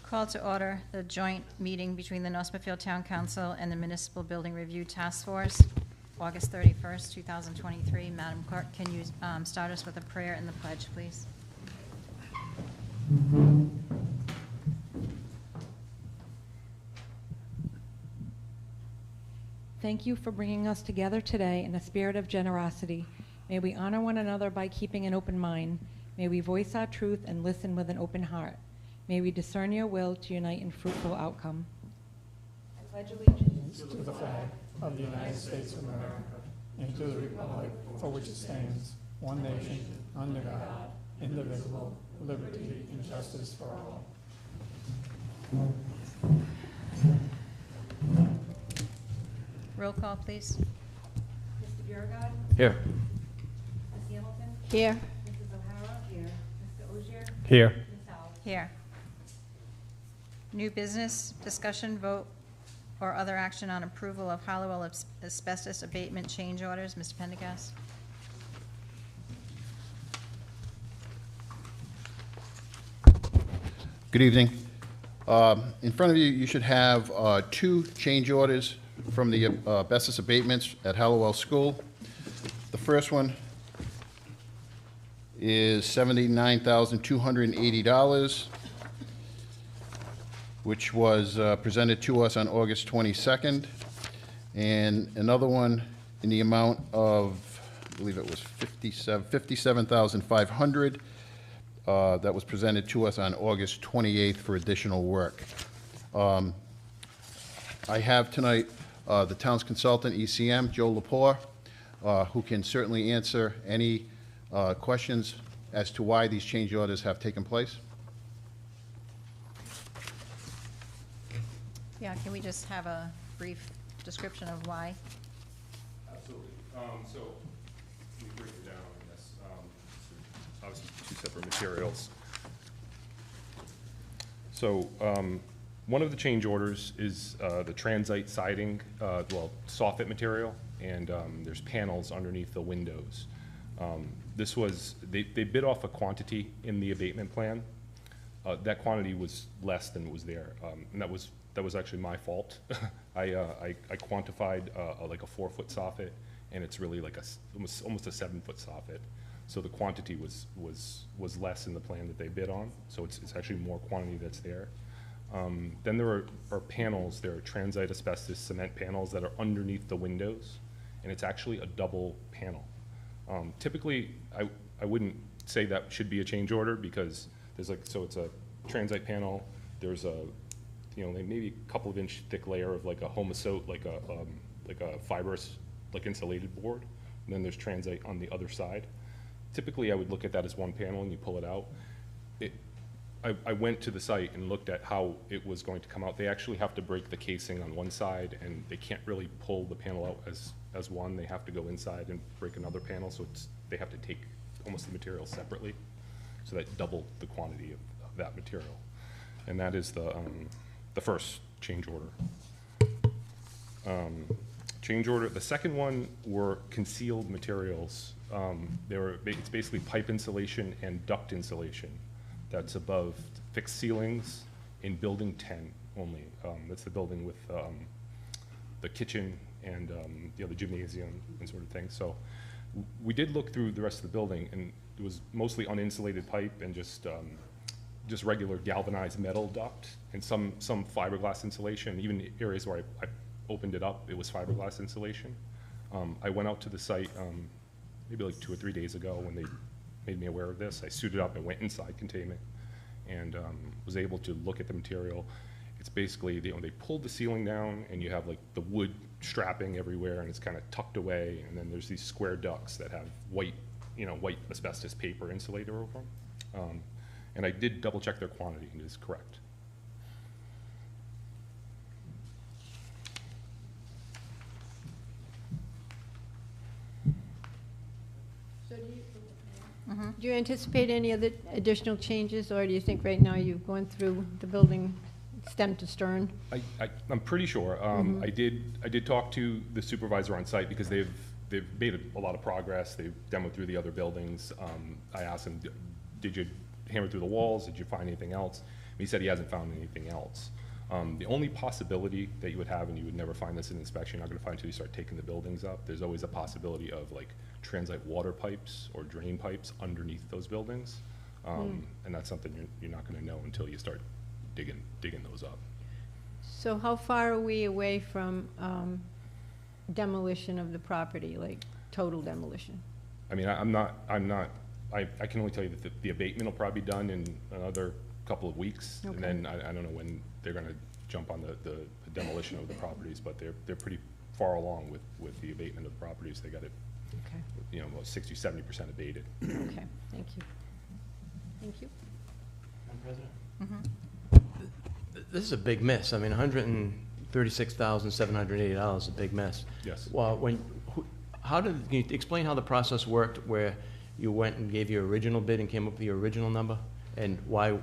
Call to order the joint meeting between the North Smithfield Town Council and the Municipal Building Review Task Force, August 31st, 2023. Madam Clerk, can you start us with a prayer and the pledge, please? Thank you for bringing us together today in a spirit of generosity. May we honor one another by keeping an open mind. May we voice our truth and listen with an open heart. May we discern your will to unite in fruitful outcome. I pledge allegiance to the flag of the United States of America and to the republic for which it stands, one nation, under God, indivisible, with liberty and justice for all. Roll call, please. Mr. Beauregard? Here. Ms. Hamilton? Here. Mrs. O'Hara? Here. Mr. Ogier? Here. Ms. Alves? Here. New business, discussion, vote, or other action on approval of Halliwell asbestos abatement change orders. Mr. Pendergast. Good evening. In front of you, you should have two change orders from the asbestos abatements at Halliwell School. The first one is $79,280, which was presented to us on August 22nd, and another one in the amount of, I believe it was $57,500. That was presented to us on August 28th for additional work. I have tonight the town's consultant, ECM, Joe Lepore, who can certainly answer any questions as to why these change orders have taken place. Yeah, can we just have a brief description of why? Absolutely. So let me break it down, I guess. Obviously, two separate materials. So one of the change orders is the transite siding, soffit material, and there's panels underneath the windows. This was, they bid off a quantity in the abatement plan. That quantity was less than was there, and that was actually my fault. I quantified like a 4-foot soffit, and it's really like almost a 7-foot soffit. So the quantity was less in the plan that they bid on. So it's actually more quantity that's there. Then there are panels. There are transite asbestos cement panels that are underneath the windows, and it's actually a double panel. Typically, I wouldn't say that should be a change order because there's so it's a transite panel. There's a maybe a couple of inch thick layer of like a homosote, like a fibrous, like insulated board. And then there's transite on the other side. Typically, I would look at that as one panel and you pull it out. I went to the site and looked at how it was going to come out. They actually have to break the casing on one side, and they can't really pull the panel out as one. They have to go inside and break another panel, so they have to take almost the material separately. So that doubled the quantity of that material. And that is the first change order. The second one were concealed materials. It's basically pipe insulation and duct insulation that's above fixed ceilings in building 10 only. That's the building with the kitchen and the gymnasium and sort of thing. So we did look through the rest of the building, and it was mostly uninsulated pipe and just regular galvanized metal duct and some fiberglass insulation. Even areas where I opened it up, it was fiberglass insulation. I went out to the site maybe like 2 or 3 days ago when they made me aware of this. I suited up and went inside containment and was able to look at the material. It's basically, they pulled the ceiling down and you have like the wood strapping everywhere and it's kind of tucked away, and then there's these square ducts that have white asbestos paper insulator over them. And I did double check their quantity, and it is correct. So do you anticipate any other additional changes, or do you think right now you've gone through the building stem to stern? I'm pretty sure. I did talk to the supervisor on site because they've made a lot of progress. They've demoed through the other buildings. I asked them, did you hammer through the walls? Did you find anything else? He said he hasn't found anything else. The only possibility that you would have, and you would never find this in inspection, you're not gonna find until you start taking the buildings up, there's always a possibility of like transite water pipes or drain pipes underneath those buildings. And that's something you're not gonna know until you start digging those up. So how far are we away from demolition of the property, like total demolition? I mean, I can only tell you that the abatement will probably be done in another couple of weeks. Okay. And then I don't know when they're gonna jump on the demolition of the properties, but they're pretty far along with the abatement of the properties. They got it, Okay, you know, about 60, 70% abated. okay, thank you. Thank you. Madam President? Mm-hmm. This is a big miss. I mean, $136,780 is a big miss. Yes. Well, can you explain how the process worked where you went and gave your original bid and came up with your original number? And why,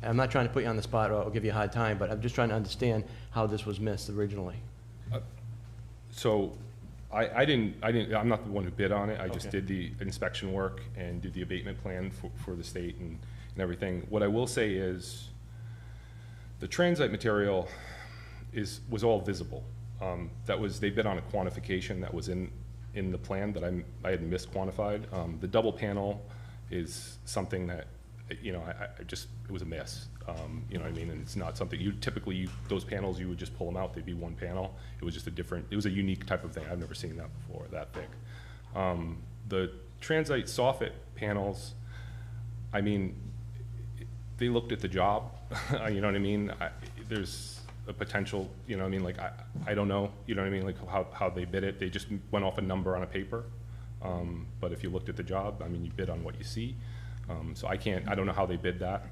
I'm not trying to put you on the spot or give you a hard time, but I'm just trying to understand how this was missed originally. So I'm not the one who bid on it. I just Okay. did the inspection work and did the abatement plan for the state and everything. What I will say is the transite material was all visible. They bid on a quantification that was in the plan that I had misquantified. The double panel is something that, you know, it was a miss. You know what I mean? And it's not something those panels, you would just pull them out, they'd be one panel. It was just it was a unique type of thing. I've never seen that before, that thick. The transite soffit panels, I mean, they looked at the job, you know what I mean? There's a potential, you know what I mean? Like, I don't know, you know what I mean? Like how they bid it. They just went off a number on a paper. But if you looked at the job, I mean, you bid on what you see. So I don't know how they bid that.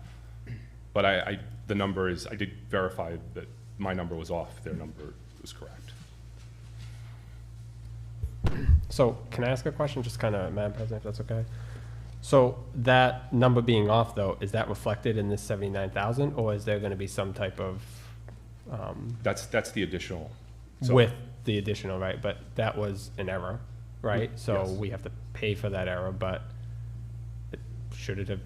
But the number is, I did verify that my number was off, their number was correct. So can I ask a question, just kind of, Madam President, if that's okay? So that number being off, though, is that reflected in this 79,000, or is there going to be some type of That's the additional. So- with the additional, right? But that was an error, right? So Yes. we have to pay for that error, but should it have?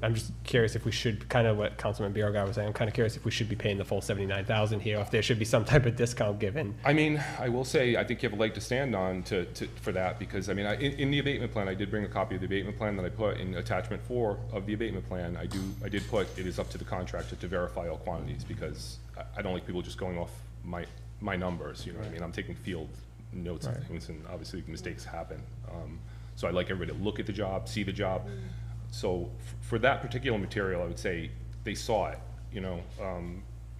I'm just curious if we should, kind of what Councilman Biragad was saying, I'm kind of curious if we should be paying the full 79,000 here, if there should be some type of discount given. I mean, I will say, I think you have a leg to stand on for that, because, I mean, in the abatement plan, I did bring a copy of the abatement plan that I put in attachment 4 of the abatement plan. I did put, it is up to the contractor to verify all quantities, because I don't like people just going off my numbers, you know what I mean? I'm taking field notes and Right. things, and obviously mistakes happen. So I'd like everybody to look at the job, see the job. So for that particular material, I would say they saw it, you know,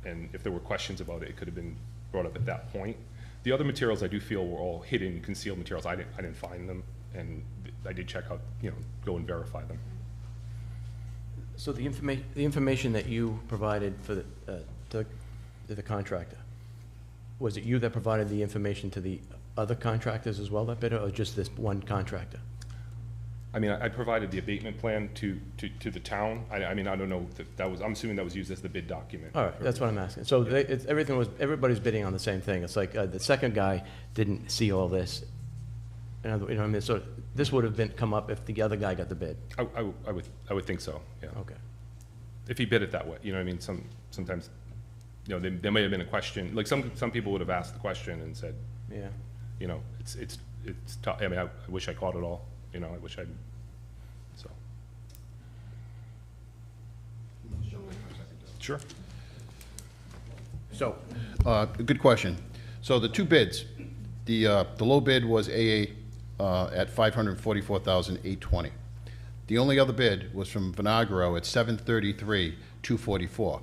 and if there were questions about it, it could have been brought up at that point. The other materials I do feel were all hidden, concealed materials. I didn't find them, and I did check out, you know, go and verify them. So the information that you provided for to the contractor, was it you that provided the information to the other contractors as well that bid, or just this one contractor? I mean, I provided the abatement plan to the town. I mean, I don't know if that was, I'm assuming that was used as the bid document. All right, that's what I'm asking. So everybody's bidding on the same thing. It's like the second guy didn't see all this. You know what I mean? So this would have come up if the other guy got the bid. I would think so, yeah. Okay. If he bid it that way, you know what I mean? Sometimes, you know, there may have been a question, like some people would have asked the question and said, Yeah. you know, it's tough. I mean, I wish I caught it all, you know, I wish I'd, so. Sure. So, good question. So the two bids, the low bid was AA at $544,820. The only other bid was from Vinagro at $733,244.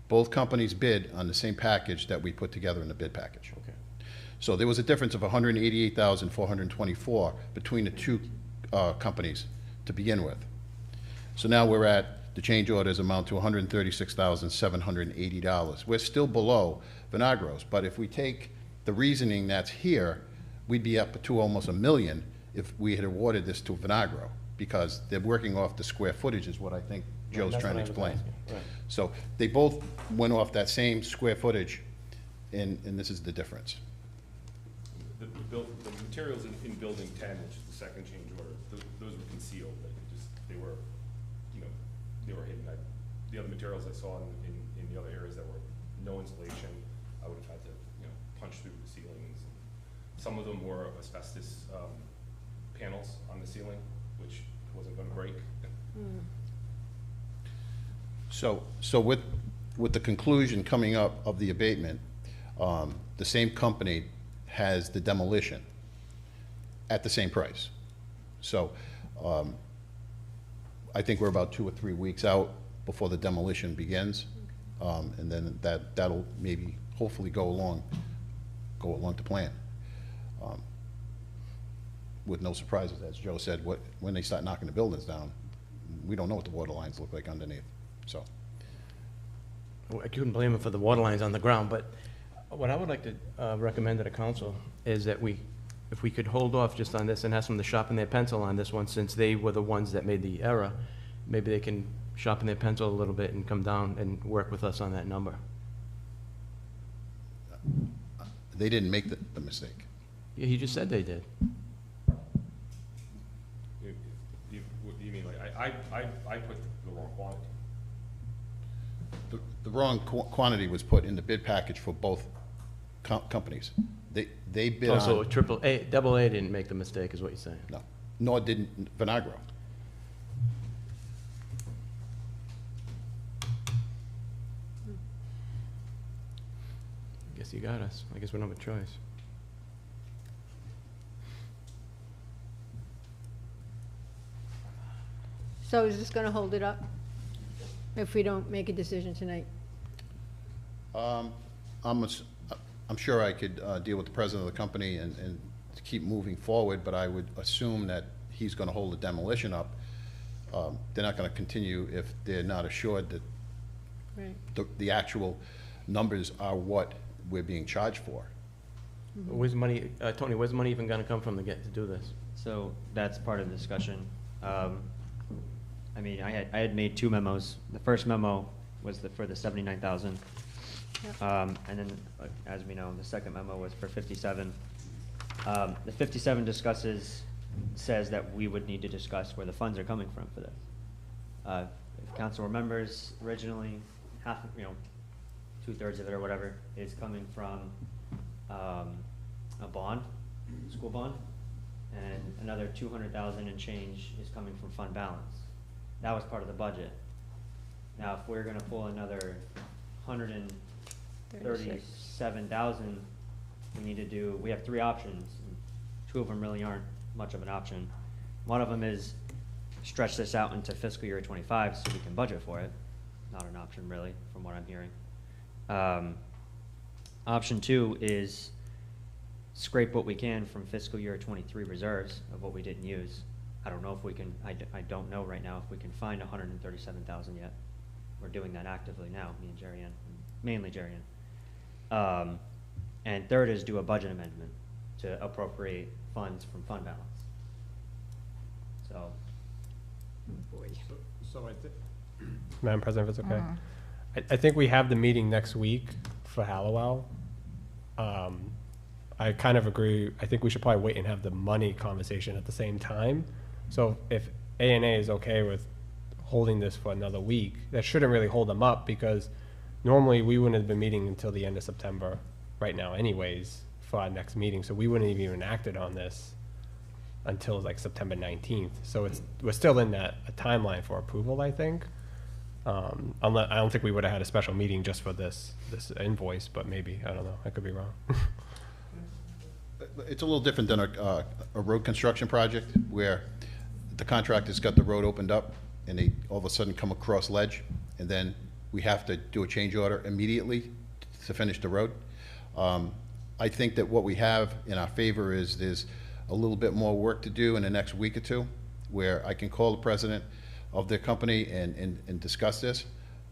Both companies bid on the same package that we put together in the bid package. Okay. So there was a difference of $188,424 between the two companies to begin with. So now we're at, the change orders amount to $136,780. We're still below Vinagro's, but if we take the reasoning that's here, we'd be up to almost $1 million if we had awarded this to Vinagro, because they're working off the square footage is what I think Joe's That's trying to what I was explain. asking. Right. So they both went off that same square footage, and this is the difference. The materials in building 10, which is the second change order, those were concealed, they were, you know, they were hidden. the other materials I saw in the other areas that were no insulation, I would have had to, you know, punch through the ceilings. Some of them were asbestos panels on the ceiling, which wasn't going to break. So with the conclusion coming up of the abatement, the same company has the demolition at the same price. So I think we're about 2 or 3 weeks out before the demolition begins, and then that'll maybe hopefully go along to plan. With no surprises, as Joe said, when they start knocking the buildings down, we don't know what the water lines look like underneath, so. I couldn't blame him for the water lines on the ground, but what I would like to recommend to the council is that if we could hold off just on this and ask them to sharpen their pencil on this one, since they were the ones that made the error, maybe they can sharpen their pencil a little bit and come down and work with us on that number. They didn't make the mistake. Yeah, he just said they did. What do you mean? Like, I put the wrong quantity. The wrong quantity was put in the bid package for both companies. They bid Also, on, double A didn't make the mistake, is what you're saying. no, nor did Vinagro. Guess you got us. I guess we don't have a choice. So is this gonna hold it up if we don't make a decision tonight? I'm sure I could deal with the president of the company and keep moving forward, but I would assume that he's gonna hold the demolition up. They're not gonna continue if they're not assured that Right. the actual numbers are what we're being charged for. Where's money, Tony, where's the money even gonna come from to do this? So that's part of the discussion. I mean, I had made 2 memos. The first memo was for the 79,000. Yep. And then, as we know, the second memo was for 57. The 57 says that we would need to discuss where the funds are coming from for this. If council remembers, originally, half, 2/3 of it or whatever is coming from a bond, school bond, and another 200,000 and change is coming from fund balance. That was part of the budget. Now, if we're gonna pull another 137,000, we have 3 options. And 2 of them really aren't much of an option. One of them is stretch this out into fiscal year 25 so we can budget for it. Not an option really, from what I'm hearing. Option 2 is scrape what we can from fiscal year 23 reserves of what we didn't use. I don't know if we can, I don't know right now if we can find 137,000 yet. We're doing that actively now, me and Jerry Ann, mainly Jerry Ann. And third is do a budget amendment to appropriate funds from fund balance. So, So I think, Madam President, if it's okay. I think we have the meeting next week for Halliwell. I kind of agree. I think we should probably wait and have the money conversation at the same time. So if A&A is okay with holding this for another week, that shouldn't really hold them up, because normally we wouldn't have been meeting until the end of September right now anyways for our next meeting. So we wouldn't have even acted on this until like September 19th. So we're still in a timeline for approval, I think. I don't think we would have had a special meeting just for this invoice, but maybe, I don't know, I could be wrong. It's a little different than a road construction project where the contractor's got the road opened up and they all of a sudden come across ledge, and then we have to do a change order immediately to finish the road. I think that what we have in our favor is there's a little bit more work to do in the next week or two, where I can call the president of their company and discuss this,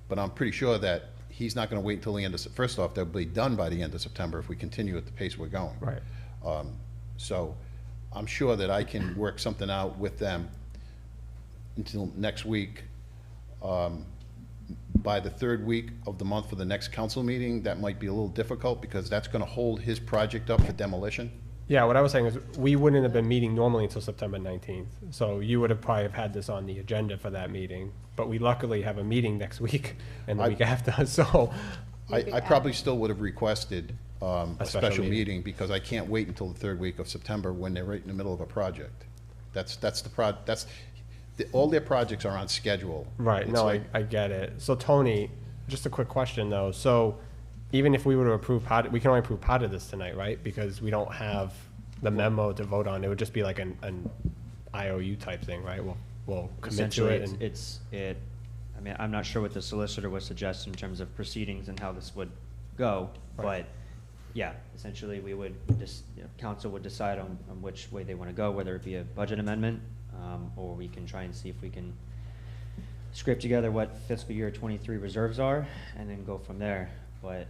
but I'm pretty sure that he's not gonna wait until the end of, first off, they'll be done by the end of September if we continue at the pace we're going. Right. So I'm sure that I can work something out with them until next week. By the 3rd week of the month for the next council meeting, that might be a little difficult because that's gonna hold his project up for demolition. Yeah, what I was saying is, we wouldn't have been meeting normally until September 19th. So you would have probably have had this on the agenda for that meeting, but we luckily have a meeting next week and the week after, so. I probably still would have requested a special special meeting. meeting, because I can't wait until the third week of September when they're right in the middle of a project. All their projects are on schedule. Right, It's no, like- I get it. So Tony, just a quick question though. So even if we were to approve we can only approve part of this tonight, right? Because we don't have the memo to vote on. It would just be like an IOU type thing, right? We'll commit to Essentially, it and. I mean, I'm not sure what the solicitor would suggest in terms of proceedings and how this would go, Right. but, yeah, essentially, we would just, council would decide on which way they want to go, whether it be a budget amendment, or we can try and see if we can scrape together what fiscal year '23 reserves are, and then go from there. But,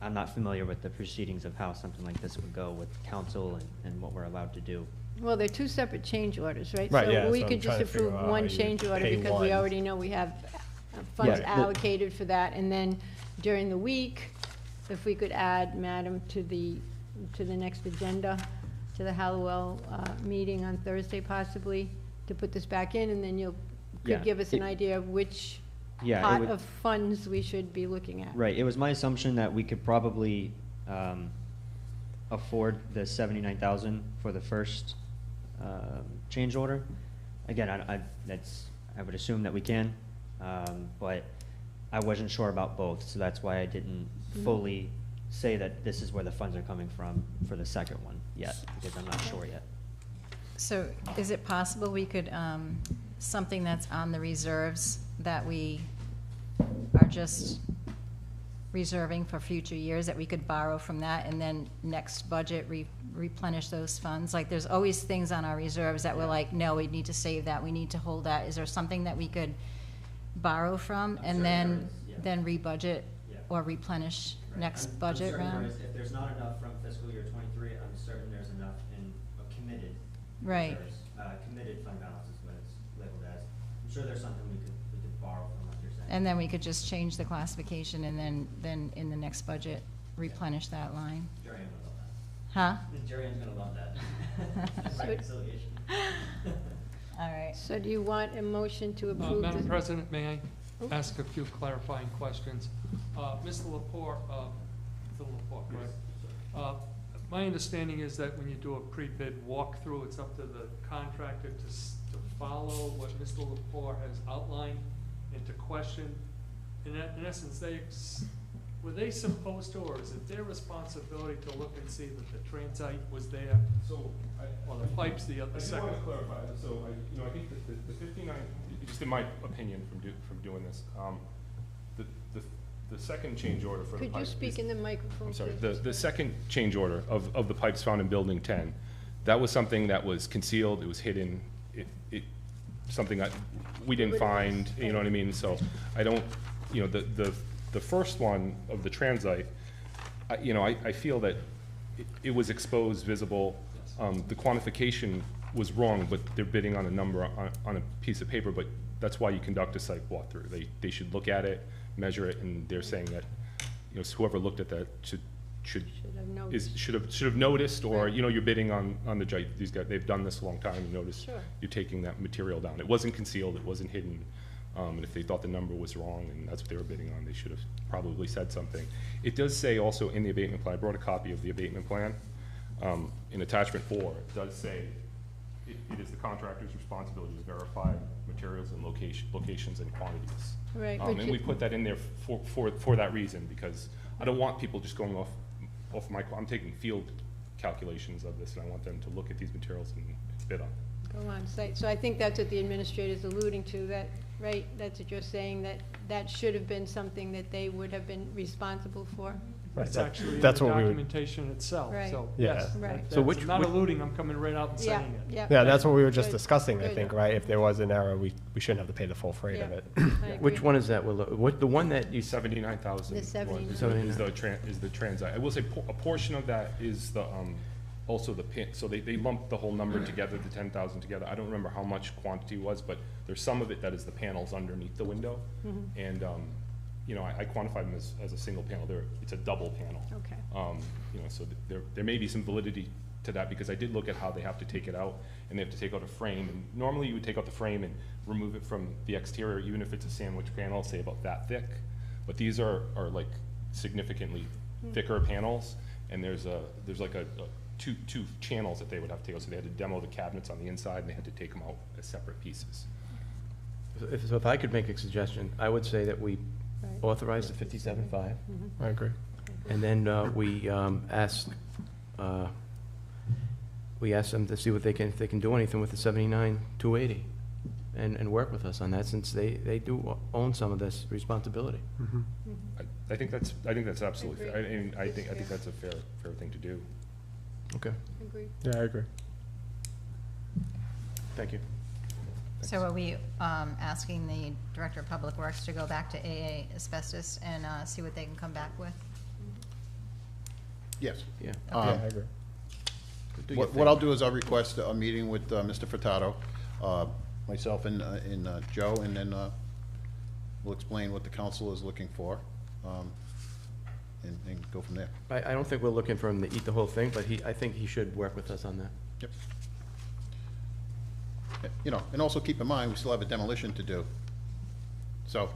I'm not familiar with the proceedings of how something like this would go with council and what we're allowed to do. Well, they're two separate change orders, right? Right, yeah, So we so I'm could just trying to figure approve out one how you change order pay because we one. already know we have funds Yeah, allocated for that. And then during the week, if we could add, Madam, to the next agenda, to the Halliwell meeting on Thursday possibly, to put this back in, and then you Yeah, could give us an idea of which Yeah, it pot would- of funds we should be looking at. Right, it was my assumption that we could probably afford the 79,000 for the first change order. Again, I would assume that we can, but I wasn't sure about both, so that's why I didn't fully say that this is where the funds are coming from for the second one yet, because I'm not sure yet. So is it possible we could, something that's on the reserves that we are just reserving for future years, that we could borrow from that and then next budget replenish those funds? Like, there's always things on our reserves that we're like, no, we need to save that, we need to hold that. Is there something that we could borrow from and then rebudget or replenish next budget round? If there's not enough from fiscal year '23, I'm certain there's enough in committed Right. reserves. Committed fund balance is what it's labeled as. I'm sure there's something we could borrow from, like you're saying. And then we could just change the classification and then in the next budget replenish that line. Jerry, I'm gonna love Huh? that. Jerry, I'm gonna love that. Reconciliation. All right. So do you want a motion to approve Madam this? President, may I ask a few clarifying questions? Mr. Lepore, correct? My understanding is that when you do a pre-bid walkthrough, it's up to the contractor to follow what Mr. Lepore has outlined and to question. In essence, were they supposed to, or is it their responsibility to look and see that the transite was there, So, or the pipes, the I just second? want to clarify, so I think that the 59, just in my opinion from doing this, the second change order for the Could pipe. you speak in the microphone, I'm sorry, please? the second change order of the pipes found in Building 10, that was something that was concealed, it was hidden, something we didn't find, you know what I mean? So I don't, the first one of the transite, I feel that it was exposed, visible. The quantification was wrong, but they're bidding on a number on a piece of paper, but that's why you conduct a site walkthrough. They should look at it, measure it, and they're saying that, whoever looked at that should have noticed, or, Right. you're bidding on these guys, they've done this a long time, you notice Sure. you're taking that material down. It wasn't concealed, it wasn't hidden, and if they thought the number was wrong and that's what they were bidding on, they should have probably said something. It does say also in the abatement plan, I brought a copy of the abatement plan, in attachment 4, it does say it is the contractor's responsibility to verify materials and locations and quantities. Right, And we put that in there for that reason, because I don't want people just going off I'm taking field calculations of this, and I want them to look at these materials and bid on them. Go on site. So I think that's what the administrator's alluding to, that, right, that's what you're saying, that should have been something that they would have been responsible for. Right, It's that- actually in that's the what we would- documentation itself, Right. so, Yeah. yes. Right. So So which- not which- alluding, I'm coming right out and Yeah, saying it. yeah. Yeah, that's what we were just Good. discussing, I Good. think, right? If there was an error, we shouldn't have to pay the full freight of Yeah. it. I Which agree. one is that? The one that you 79,000 The 79. is the transite. I will say a portion of that is the, also the pin, so they lumped the whole number together, the 10,000 together. I don't remember how much quantity was, but there's some of it that is the panels underneath the window. And I quantified them as a single panel. It's a double panel. Okay. So there may be some validity to that, because I did look at how they have to take it out, and they have to take out a frame. And normally you would take out the frame and remove it from the exterior, even if it's a sandwich panel, say about that thick. But these are like significantly thicker panels, and there's like two channels that they would have to take out. So they had to demo the cabinets on the inside, and they had to take them out as separate pieces. So if I could make a suggestion, I would say that we Right. authorize the 57.5, I agree. and then we ask them to see if they can do anything with the 79,280, and work with us on that, since they do own some of this responsibility. I think that's absolutely fair. I think that's a fair thing to do. Okay, Agreed. Yeah, I agree. thank you. So are we asking the Director of Public Works to go back to AA Asbestos and see what they can come back with? Yes. Yeah. Yeah, I agree. Do your What I'll do is I'll request a meeting with Mr. Furtado, myself and Joe, and then we'll explain what the council is looking for, and go from there. I don't think we're looking for him to eat the whole thing, but I think he should work with us on that. Yep. And also keep in mind, we still have a demolition to do. So,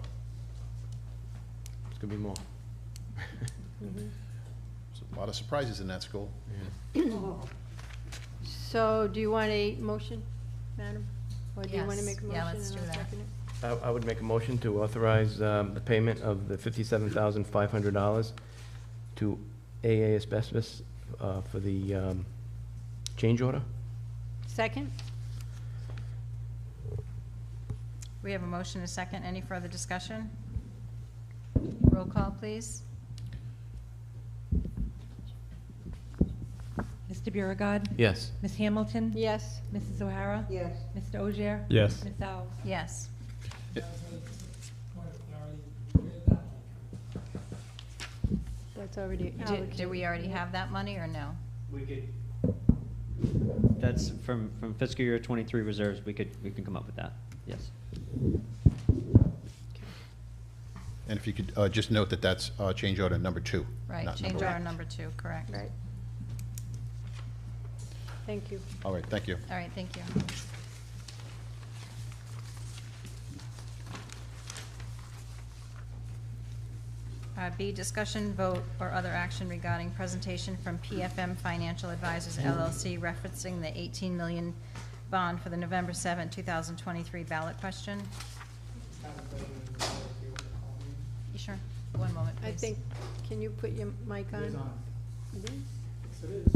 It's gonna be more. there's a lot of surprises in that school. So do you want a motion, madam? Or do you want to Yes. make a motion? Yeah, let's and do I'll that. second it? I would make a motion to authorize the payment of the $57,500 to AA Asbestos for the change order. Second? We have a motion and a second. Any further discussion? Roll call, please. Mr. Biragad. Yes. Ms. Hamilton. Yes. Mrs. O'Hara. Yes. Mr. Ogier. Yes. Ms. Alves. Yes. That's already Did allocated. we already have that money, or no? We could. That's from fiscal year '23 reserves, we can come up with that, yes. And if you could just note that that's change order number 2. Right, not change number order one. number 2, correct. Right. Thank you. All right, thank you. All right, thank you. B, discussion, vote, or other action regarding presentation from PFM Financial Advisors LLC referencing the 18 million bond for the November 7, 2023 ballot question. You sure? One moment, please. I think, can you put your mic on? It is on. It is? Yes, it is.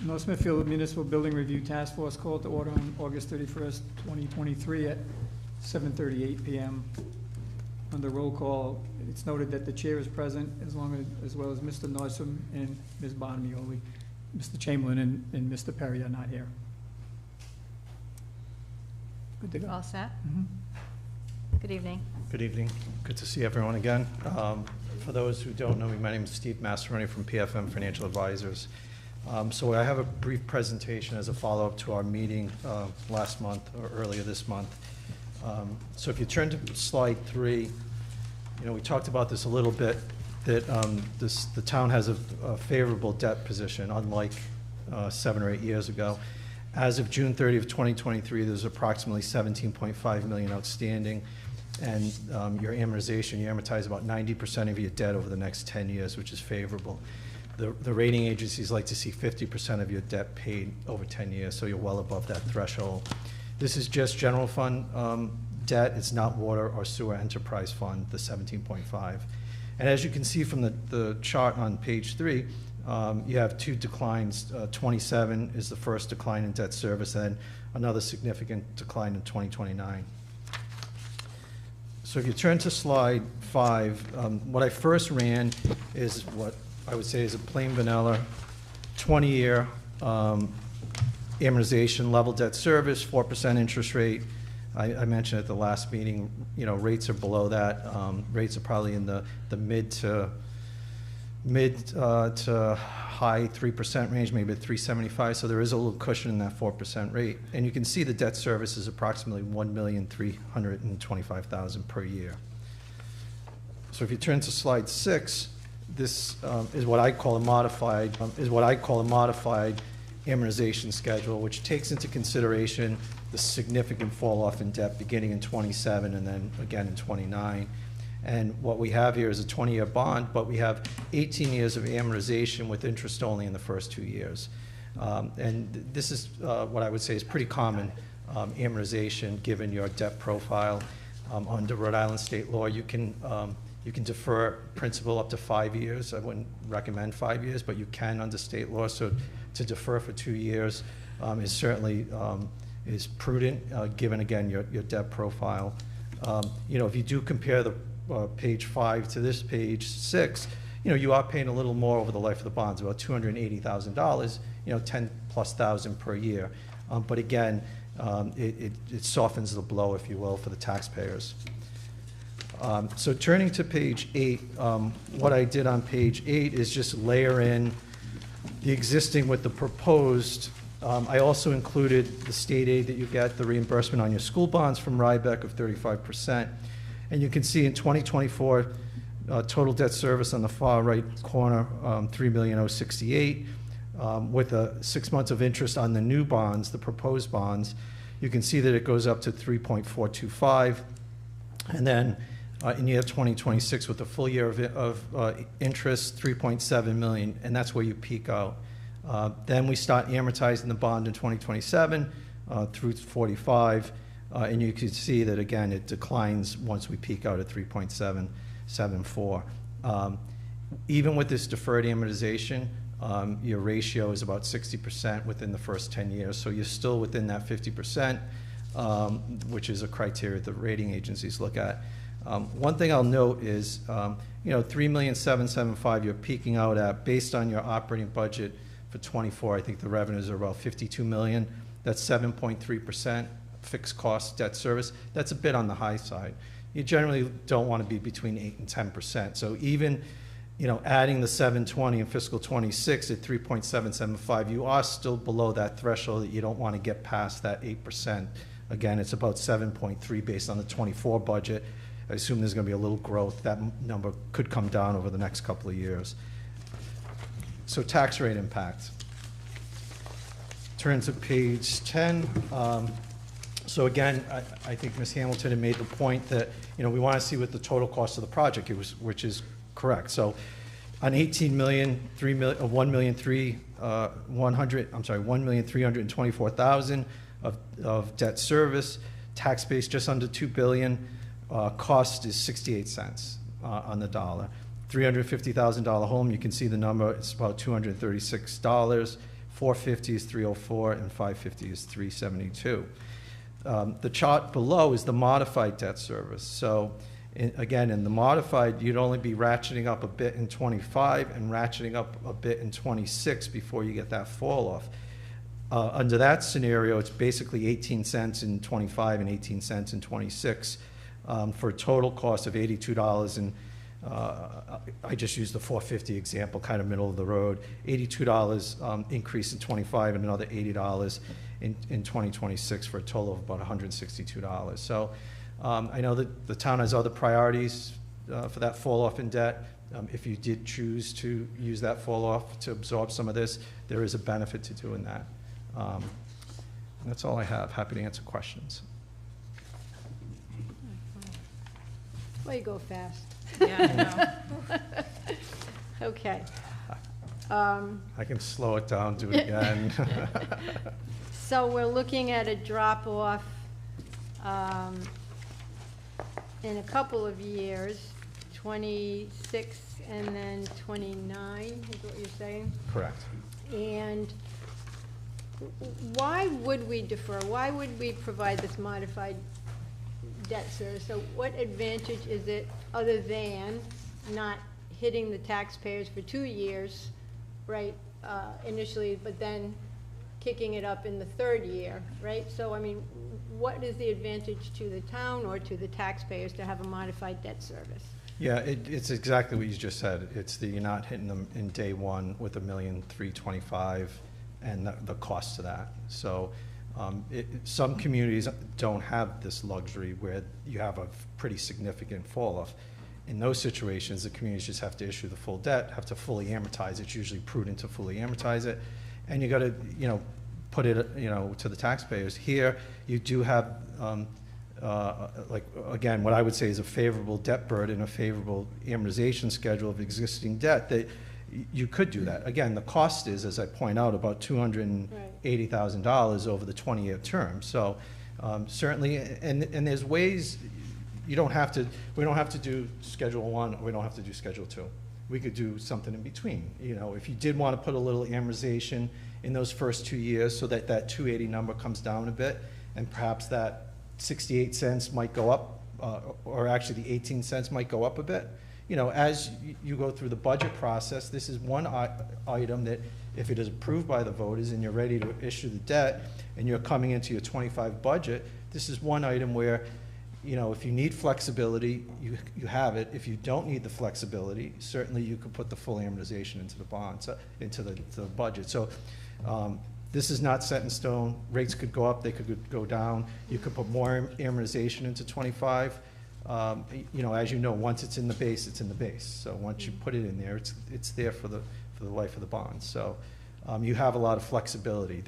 North Smithfield Municipal Building Review Task Force called to order on August 31st, 2023 at 7:38 PM. Under roll call, it's noted that the chair is present, as well as Mr. Nordstrom and Ms. Bonamioli. Mr. Chamberlain and Mr. Perry are not here. Good to go. All set? Mhm. Good evening. Good evening. Good to see everyone again. For those who don't know me, my name is Steve Masseroni from PFM Financial Advisors. So I have a brief presentation as a follow-up to our meeting last month, or earlier this month. So if you turn to slide 3, we talked about this a little bit, that the town has a favorable debt position, unlike 7 or 8 years ago. As of June 30 of 2023, there's approximately $17.5 million outstanding, and your amortization, you amortize about 90% of your debt over the next 10 years, which is favorable. The rating agencies like to see 50% of your debt paid over 10 years, so you're well above that threshold. This is just general fund debt. It's not water or sewer enterprise fund, the 17.5. And as you can see from the chart on page 3, you have 2 declines. 27 is the first decline in debt service, and another significant decline in 2029. So if you turn to slide 5, what I first ran is what I would say is a plain vanilla 20-year amortization, level debt service, 4% interest rate. I mentioned at the last meeting, rates are below that. Rates are probably in the mid to mid to high 3% range, maybe at 3.75, so there is a little cushion in that 4% rate. And you can see the debt service is approximately $1,325,000 per year. So if you turn to slide 6, this is what I call a modified amortization schedule, which takes into consideration the significant fall off in debt beginning in 27 and then again in 29. And what we have here is a 20-year bond, but we have 18 years of amortization with interest only in the first 2 years. And this is what I would say is pretty common amortization given your debt profile. Under Rhode Island state law, you can defer principal up to 5 years. I wouldn't recommend 5 years, but you can under state law. So to defer for 2 years is certainly is prudent, given again your debt profile. You know, if you do compare the page 5 to this page 6, you know, you are paying a little more over the life of the bonds, about $280,000, you know, 10,000+ per year. But again, it softens the blow, if you will, for the taxpayers. So turning to page 8, what I did on page 8 is just layer in the existing with the proposed. I also included the state aid that you get, the reimbursement on your school bonds from Rybeck of 35%. And you can see in 2024, total debt service on the far right corner, $3,068,000, with 6 months of interest on the new bonds, the proposed bonds. You can see that it goes up to 3.425. And then in year 2026, with a full year of interest, $3.7 million, and that's where you peak out. Then we start amortizing the bond in 2027 through 45, and you can see that, again, it declines once we peak out at 3.774. Even with this deferred amortization, your ratio is about 60% within the first 10 years, so you're still within that 50%, which is a criteria the rating agencies look at. One thing I'll note is, you know, $3,775,000 you're peaking out at based on your operating budget for 24. I think the revenues are about $52 million. That's 7.3% fixed cost debt service. That's a bit on the high side. You generally don't want to be between 8 and 10%. So even, you know, adding the 720 in fiscal 26 at 3.775, you are still below that threshold that you don't want to get past that 8%. Again, it's about 7.3 based on the 24 budget. I assume there's going to be a little growth. That number could come down over the next couple of years. So tax rate impact. Turn to page 10. So again, I think Ms. Hamilton had made the point that, you know, we want to see what the total cost of the project is, which is correct. So on $1,324,000 of debt service, tax base just under $2 billion. Cost is 68 cents on the dollar. $350,000 home, you can see the number, it's about $236. $450 is $304, and $550 is $372. The chart below is the modified debt service. So again, in the modified, you'd only be ratcheting up a bit in 25 and ratcheting up a bit in 26 before you get that fall off. Under that scenario, it's basically 18 cents in 25 and 18 cents in 26. For a total cost of $82, and I just used the $450 example, kind of middle of the road. $82 increase in 25 and another $80 in 2026 for a total of about $162. So I know that the town has other priorities for that fall off in debt. If you did choose to use that fall off to absorb some of this, there is a benefit to doing that. And that's all I have. Happy to answer questions. Well, you go fast. Yeah, I know. Okay. I can slow it down, do it again. So we're looking at a drop-off in a couple of years, 26 and then 29, is what you're saying? Correct. And why would we defer? Why would we provide this modified debt service? So what advantage is it other than not hitting the taxpayers for 2 years, right, initially, but then kicking it up in the third year, right? So, I mean, what is the advantage to the town or to the taxpayers to have a modified debt service? Yeah, it's exactly what you just said. It's you're not hitting them in day one with $1,325,000 and the cost of that. So some communities don't have this luxury where you have a pretty significant fall off. In those situations, the communities just have to issue the full debt, have to fully amortize. It's usually prudent to fully amortize it. And you got to, put it, to the taxpayers. Here, you do have, again, what I would say is a favorable debt burden, a favorable amortization schedule of existing debt that you could do that. Again, the cost is, as I point out, about $280,000 over the 20-year term. So certainly, and there's ways. We don't have to do Schedule 1, or we don't have to do Schedule 2. We could do something in between. If you did want to put a little amortization in those first 2 years so that 280 number comes down a bit, and perhaps that 68 cents might go up, or actually the 18 cents might go up a bit. As you go through the budget process, this is one item that if it is approved by the voters and you're ready to issue the debt and you're coming into your 25 budget, this is one item where if you need flexibility, you have it. If you don't need the flexibility, certainly you could put the full amortization into the bonds, into the budget. So this is not set in stone. Rates could go up, they could go down. You could put more amortization into 25. As you know, once it's in the base, it's in the base. So once you put it in there, it's there for the life of the bond. So you have a lot of flexibility.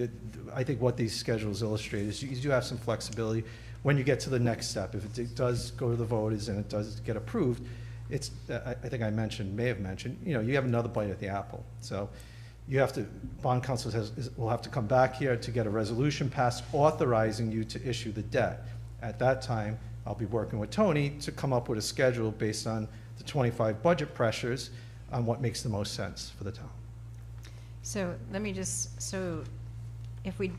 I think what these schedules illustrate is you do have some flexibility when you get to the next step. If it does go to the voters and it does get approved, I think I may have mentioned, you have another bite at the apple. So you have to, bond council will have to come back here to get a resolution passed authorizing you to issue the debt. At that time, I'll be working with Tony to come up with a schedule based on the 25 budget pressures on what makes the most sense for the town. So let me if we,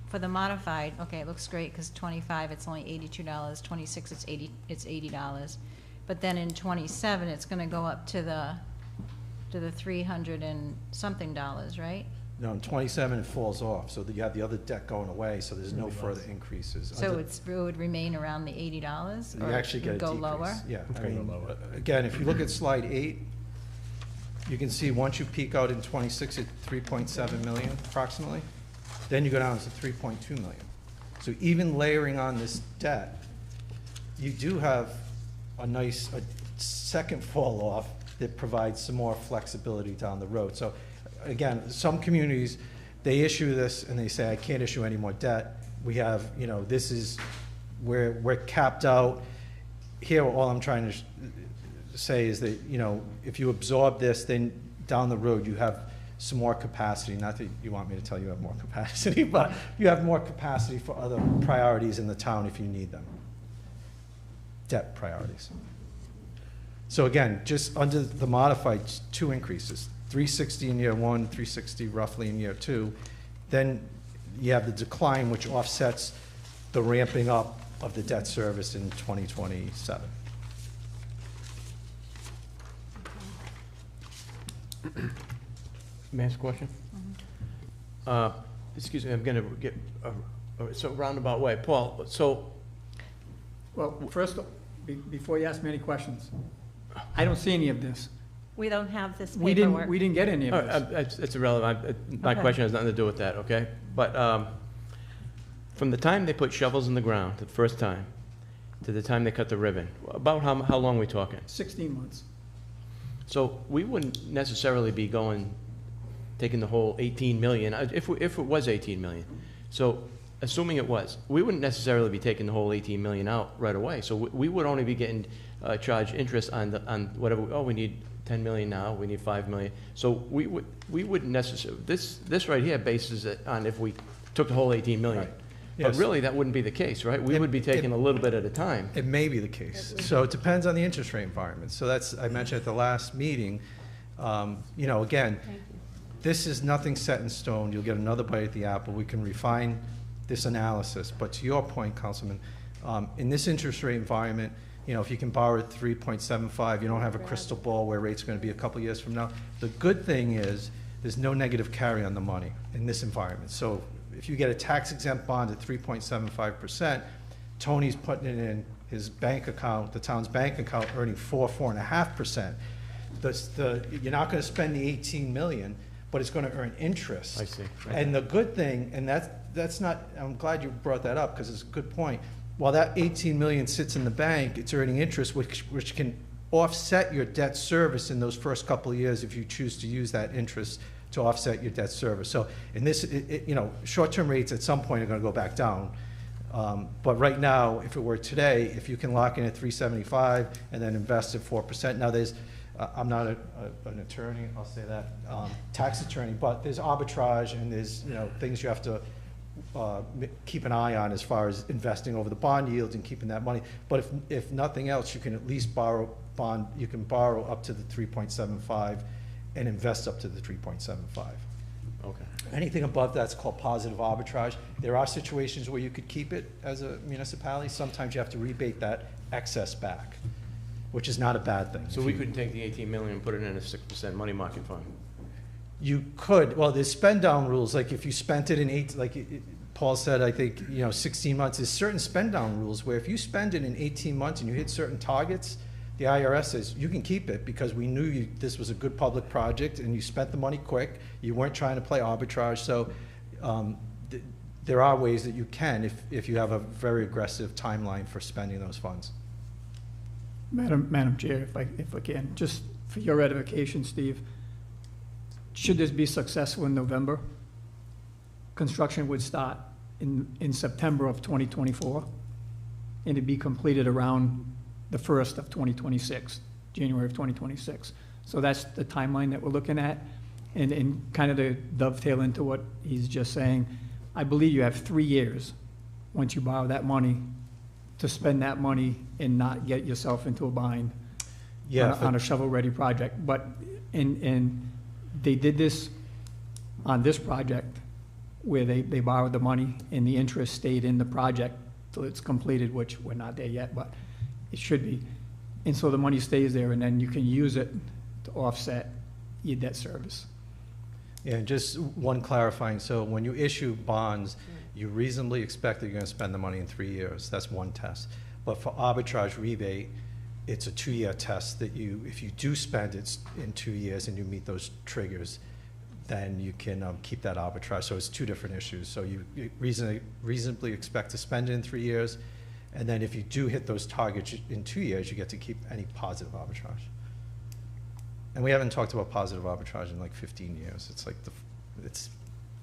for the modified, okay, it looks great because 25, it's only $82, 26, it's $80. But then in 27, it's going to go up to the 300 and something dollars, right? No, in 27 it falls off, so that you have the other debt going away, so there's no further increases. So it would remain around the $80, you or actually get a go decrease. lower? Yeah, It's gonna go lower. Again, if you look at slide 8, you can see once you peak out in 26 at 3.7 million approximately, then you go down to 3.2 million. So even layering on this debt, you do have a second fall off that provides some more flexibility down the road. So again, some communities, they issue this and they say, I can't issue any more debt. We have, this is where we're capped out. Here, all I'm trying to say is that, if you absorb this, then down the road you have some more capacity. Not that you want me to tell you have more capacity, but you have more capacity for other priorities in the town if you need them. Debt priorities. So again, just under the modified, 2 increases. 360 in year 1, 360 roughly in year 2. Then you have the decline, which offsets the ramping up of the debt service in 2027. May I ask a question? Excuse me, I'm going to get so roundabout way. Paul, so. Well, first, before you ask me any questions, I don't see any of this. We don't have this We paperwork. didn't get any of this. It's irrelevant. My Okay. question has nothing to do with that, okay? But from the time they put shovels in the ground, the first time, to the time they cut the ribbon, about how long are we talking? 16 months. So we wouldn't necessarily be taking the whole 18 million, if it was 18 million. So assuming it was, we wouldn't necessarily be taking the whole 18 million out right away. So we would only be getting charged interest on whatever, we need 10 million now, we need 5 million. So we wouldn't necessarily, this right here bases it on if we took the whole 18 million. Right. But Yes. really, that wouldn't be the case, right? We would be taking a little bit at a time. It may be the case. So it depends on the interest rate environment. So I mentioned at the last meeting, again, this is nothing set in stone. You'll get another bite at the apple. We can refine this analysis. But to your point, Councilman, in this interest rate environment, if you can borrow at 3.75, you don't have a crystal ball where rates are going to be a couple years from now. The good thing is there's no negative carry on the money in this environment. So if you get a tax exempt bond at 3.75%, Tony's putting it in his bank account, the town's bank account, earning 4.5%. You're not gonna spend the 18 million, but it's gonna earn interest. I see. And the good thing, and that's not, I'm glad you brought that up, because it's a good point. While that 18 million sits in the bank, it's earning interest, which can offset your debt service in those first couple of years if you choose to use that interest to offset your debt service. So in this, you know, short-term rates at some point are gonna go back down. But right now, if it were today, if you can lock in at 375 and then invest at 4%, now there's, I'm not an attorney, I'll say that, tax attorney, but there's arbitrage and there's, you know, things you have to keep an eye on as far as investing over the bond yields and keeping that money. But if nothing else, you can at least you can borrow up to the 3.75 and invest up to the 3.75. Okay. Anything above that's called positive arbitrage. There are situations where you could keep it as a municipality. Sometimes you have to rebate that excess back, which is not a bad thing. So we couldn't take the 18 million and put it in a 6% money market fund? You could, well, there's spend down rules, like if you spent it in Paul said, I think, you know, 16 months, there's certain spend down rules where if you spend it in 18 months and you hit certain targets, the IRS says you can keep it because we knew this was a good public project and you spent the money quick, you weren't trying to play arbitrage, so there are ways that you can if you have a very aggressive timeline for spending those funds. Madam Chair, if I can, just for your edification, Steve, should this be successful in November, construction would start in September of 2024, and it'd be completed around the 1st of 2026, January of 2026. So that's the timeline that we're looking at. And kind of to dovetail into what he's just saying, I believe you have 3 years, once you borrow that money, to spend that money and not get yourself into a bind on a shovel-ready project. But, and they did this on this project where they borrowed the money and the interest stayed in the project till it's completed, which we're not there yet, but it should be. And so the money stays there and then you can use it to offset your debt service. Yeah, just one clarifying, so when you issue bonds, you reasonably expect that you're gonna spend the money in 3 years. That's one test. But for arbitrage rebate, it's a 2-year test that if you do spend it in 2 years and you meet those triggers, then you can keep that arbitrage. So it's 2 different issues. So you reasonably expect to spend it in 3 years, and then if you do hit those targets in 2 years, you get to keep any positive arbitrage. And we haven't talked about positive arbitrage in like 15 years. It's like it's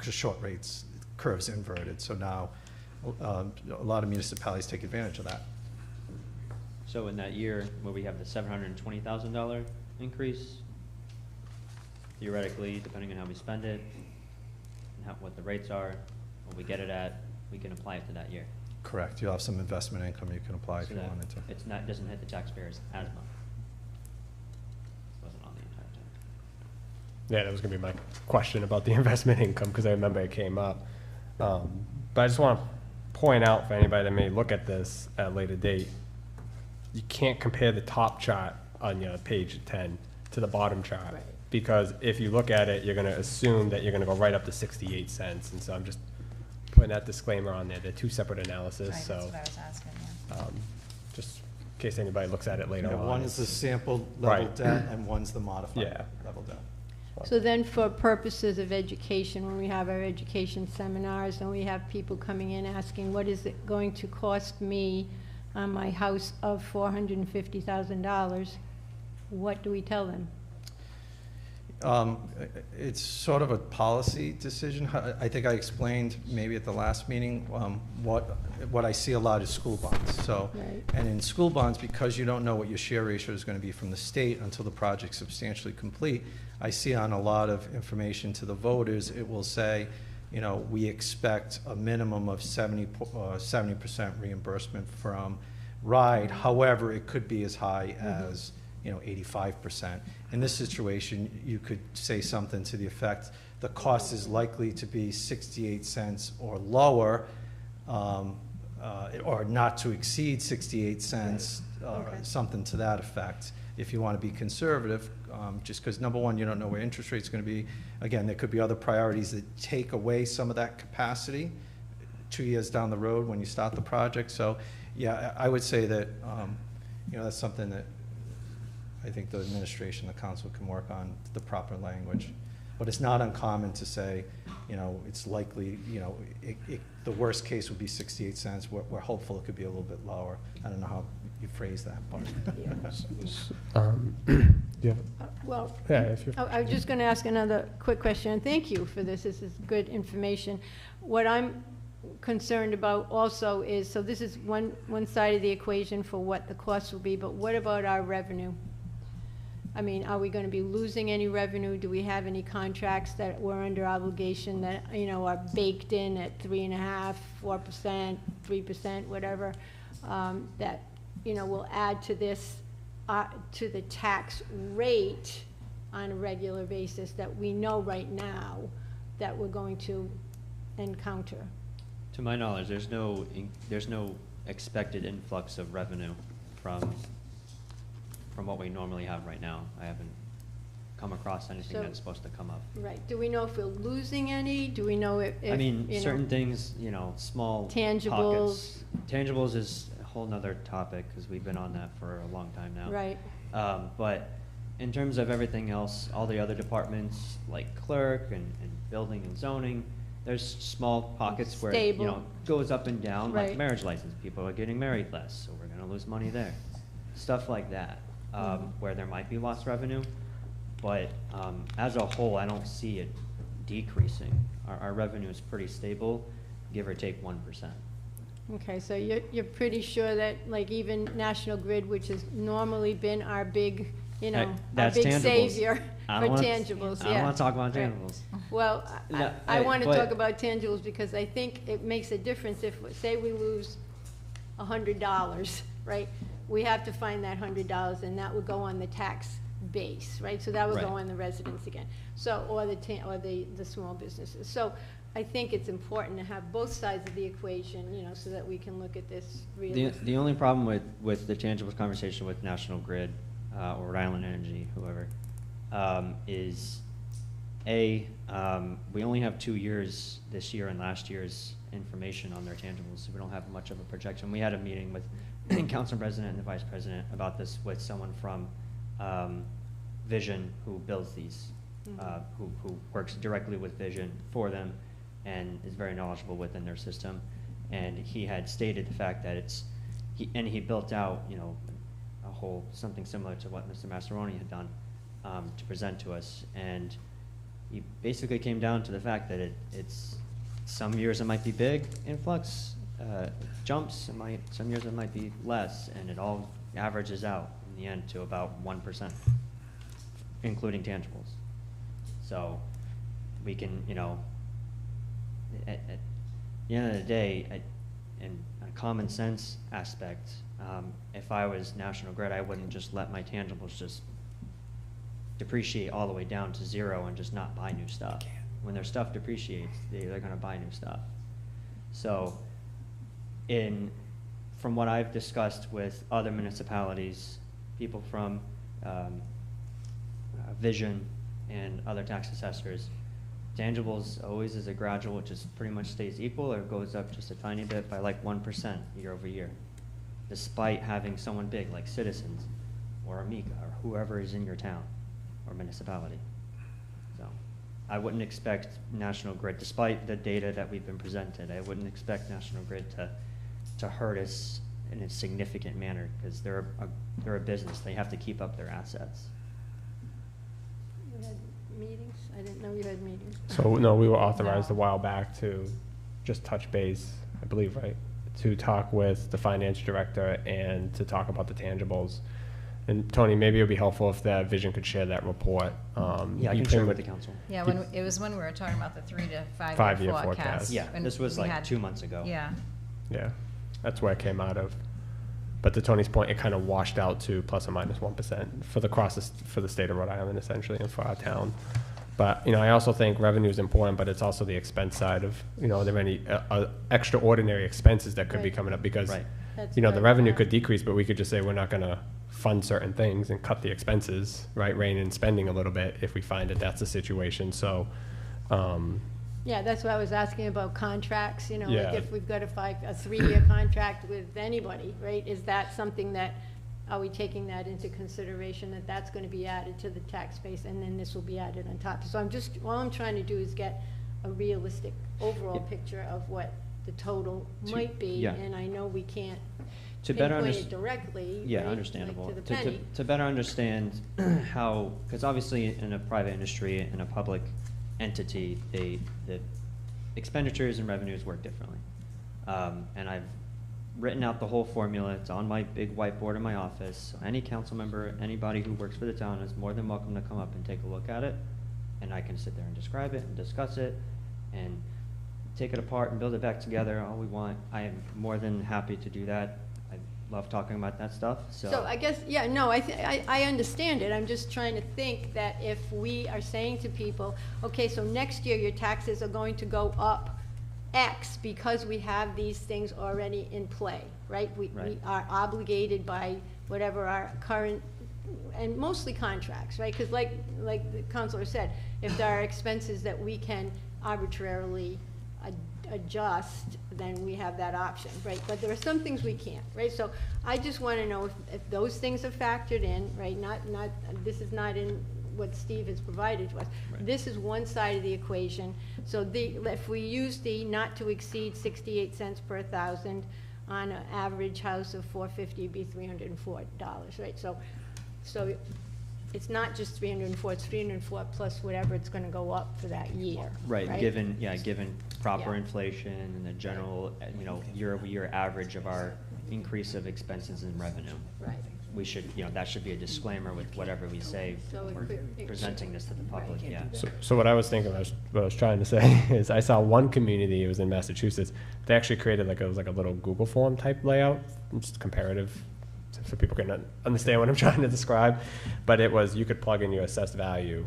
short rates, curves inverted. So now a lot of municipalities take advantage of that. So in that year where we have the $720,000 increase, theoretically, depending on how we spend it and what the rates are, what we get it at, we can apply it to that year. Correct. You'll have some investment income you can apply if you wanted to. It's not, doesn't hit the taxpayers as much. Wasn't on the entire time. Yeah, that was gonna be my question about the investment income, because I remember it came up. But I just want to point out for anybody that may look at this at a later date, you can't compare the top chart on your page 10 to the bottom chart. Right. Because if you look at it, you're gonna assume that you're gonna go right up to 68 cents. And so I'm just putting that disclaimer on there. They're 2 separate analyses, Right, so. that's what I was asking, yeah. Just in case anybody looks at it later Yeah, on. one is the sample level Right. debt and one's the modified Yeah. level debt. So then for purposes of education, when we have our education seminars and we have people coming in asking, what is it going to cost me on my house of $450,000, what do we tell them? It's sort of a policy decision. I think I explained maybe at the last meeting, what I see a lot is school bonds. So, Right. and in school bonds, because you don't know what your share ratio is going to be from the state until the project's substantially complete, I see on a lot of information to the voters, it will say, you know, we expect a minimum of 70% reimbursement from RIDE. However, it could be as high as, you know, 85%. In this situation, you could say something to the effect, the cost is likely to be 68 cents or lower, or not to exceed 68 cents, something to that effect, if you want to be conservative, just because, number one, you don't know where interest rate's going to be. Again, there could be other priorities that take away some of that capacity 2 years down the road when you start the project. So Yeah, I would say that, you know, that's something that I think the administration, the council can work on, the proper language. But it's not uncommon to say, you know, it's likely, you know, the worst case would be 68 cents. We're hopeful it could be a little bit lower. I don't know how you phrase that, but. Yeah. Well, Yeah, if you're. I was just going to ask another quick question, and thank you for this. This is good information. What I'm concerned about also is, so this is one side of the equation for what the cost will be, but what about our revenue? I mean, are we going to be losing any revenue? Do we have any contracts that we're under obligation that, you know, are baked in at 3.5%, 4%, 3%, whatever, that, you know, will add to this, to the tax rate on a regular basis that we know right now that we're going to encounter? To my knowledge, there's no expected influx of revenue from what we normally have right now. I haven't come across anything So- that's supposed to come up. Right. Do we know if we're losing any? Do we know if, I mean, you know, certain things, you know, small Tangibles. pockets. Tangibles is a whole nother topic, because we've been on that for a long time now. Right. But in terms of everything else, all the other departments, like clerk and building and zoning, there's small pockets where, you Stable. know, goes up and down, like Right. marriage license. People are getting married less, so we're gonna lose money there. Stuff like that, where there might be lost revenue. But as a whole, I don't see it decreasing. Our revenue is pretty stable, give or take 1%. Okay, so you're pretty sure that, like, even National Grid, which has normally been our big, you know, our That's big tangibles. savior for I don't wanna- tangibles, yeah. I don't wanna talk about Right. tangibles. Well, No, I want to but- talk about tangibles because I think it makes a difference if, say we lose $100, right? We have to find that $100 and that would go on the tax base, right? So that would go Right. on the residents again. So, or the small businesses. So I think it's important to have both sides of the equation, you know, so that we can look at this realistically. The only problem with the tangibles conversation with National Grid, or Rhode Island Energy, whoever, is we only have 2 years, this year and last year's information on their tangibles, so we don't have much of a projection. We had a meeting with the council president and the vice president about this with someone from Vision who builds these, who works directly with Vision for them and is very knowledgeable within their system. And he had stated the fact that he built out, you know, a whole, something similar to what Mr. Masseroni had done to present to us. And he basically came down to the fact that it's, some years it might be big influx, jumps, some years it might be less, and it all averages out in the end to about 1%, including tangibles. So we can, you know, at the end of the day, in a common sense aspect, if I was National Grid, I wouldn't just let my tangibles just depreciate all the way down to 0 and just not buy new stuff. When their stuff depreciates, they're gonna buy new stuff. So from what I've discussed with other municipalities, people from Vision and other tax assessors, tangibles always is a gradual, it just pretty much stays equal or goes up just a tiny bit by like 1% year over year, despite having someone big like Citizens or Amica or whoever is in your town or municipality. So I wouldn't expect National Grid, despite the data that we've been presented, I wouldn't expect National Grid to hurt us in a significant manner, because they're a business, they have to keep up their assets. You had meetings? I didn't know you had meetings. So, no, we were authorized a while back to just touch base, I believe, right? To talk with the finance director and to talk about the tangibles. And Tony, maybe it would be helpful if that Vision could share that report. Yeah, I can share with the council. Yeah, it was when we were talking about the 3 to 5 5-year year forecast. forecast. Yeah, and this was we like had- 2 months ago. Yeah, Yeah, that's where it came out of. But to Tony's point, it kind of washed out to plus or minus 1% for the state of Rhode Island, essentially, and for our town. But, you know, I also think revenue is important, but it's also the expense side of, you know, are there any extraordinary expenses that could be Right. coming up? Because, Right. That's you know, the right, revenue yeah. could decrease, but we could just say we're not going to fund certain things and cut the expenses, right? Rein in spending a little bit if we find that that's the situation. So, Yeah, that's why I was asking about contracts, you know, like Yeah. if we've got a 3-year contract with anybody, right? Is that something that, are we taking that into consideration, that that's gonna be added to the tax base, and then this will be added on top? So all I'm trying to do is get a realistic overall picture of what the total might be, yeah. and I know we can't To better pinpoint understand. it directly, Yeah, right, like understandable. to the penny. To better understand how, because obviously in a private industry, in a public entity, the expenditures and revenues work differently. And I've written out the whole formula. It's on my big whiteboard in my office. So any council member, anybody who works for the town is more than welcome to come up and take a look at it. And I can sit there and describe it and discuss it and take it apart and build it back together all we want. I am more than happy to do that. I love talking about that stuff, So I guess, yeah, no, I understand it. I'm just trying to think that if we are saying to people, okay, so next year your taxes are going to go up X because we have these things already in play, right? We Right. are obligated by whatever our current, and mostly contracts, right? Because like the counselor said, if there are expenses that we can arbitrarily adjust, then we have that option, right? But there are some things we can't, right? So I just want to know if those things are factored in, right? This is not in what Steve has provided to us. Right. This is one side of the equation. So if we use the not to exceed 68 cents per 1,000 on an average house of 450, it'd be $304, right? So it's not just 304, it's 304 plus whatever it's gonna go up for that year, right, right? given proper Yeah. inflation and the general, year-over-year average of our increase of expenses and revenue. Right. We should, that should be a disclaimer with whatever we say. So it We're could- presenting this to the public, yeah. So what I was thinking, what I was trying to say is I saw one community, it was in Massachusetts, they actually created it was like a little Google form type layout, just comparative, so people can understand what I'm trying to describe. But it was, you could plug in your assessed value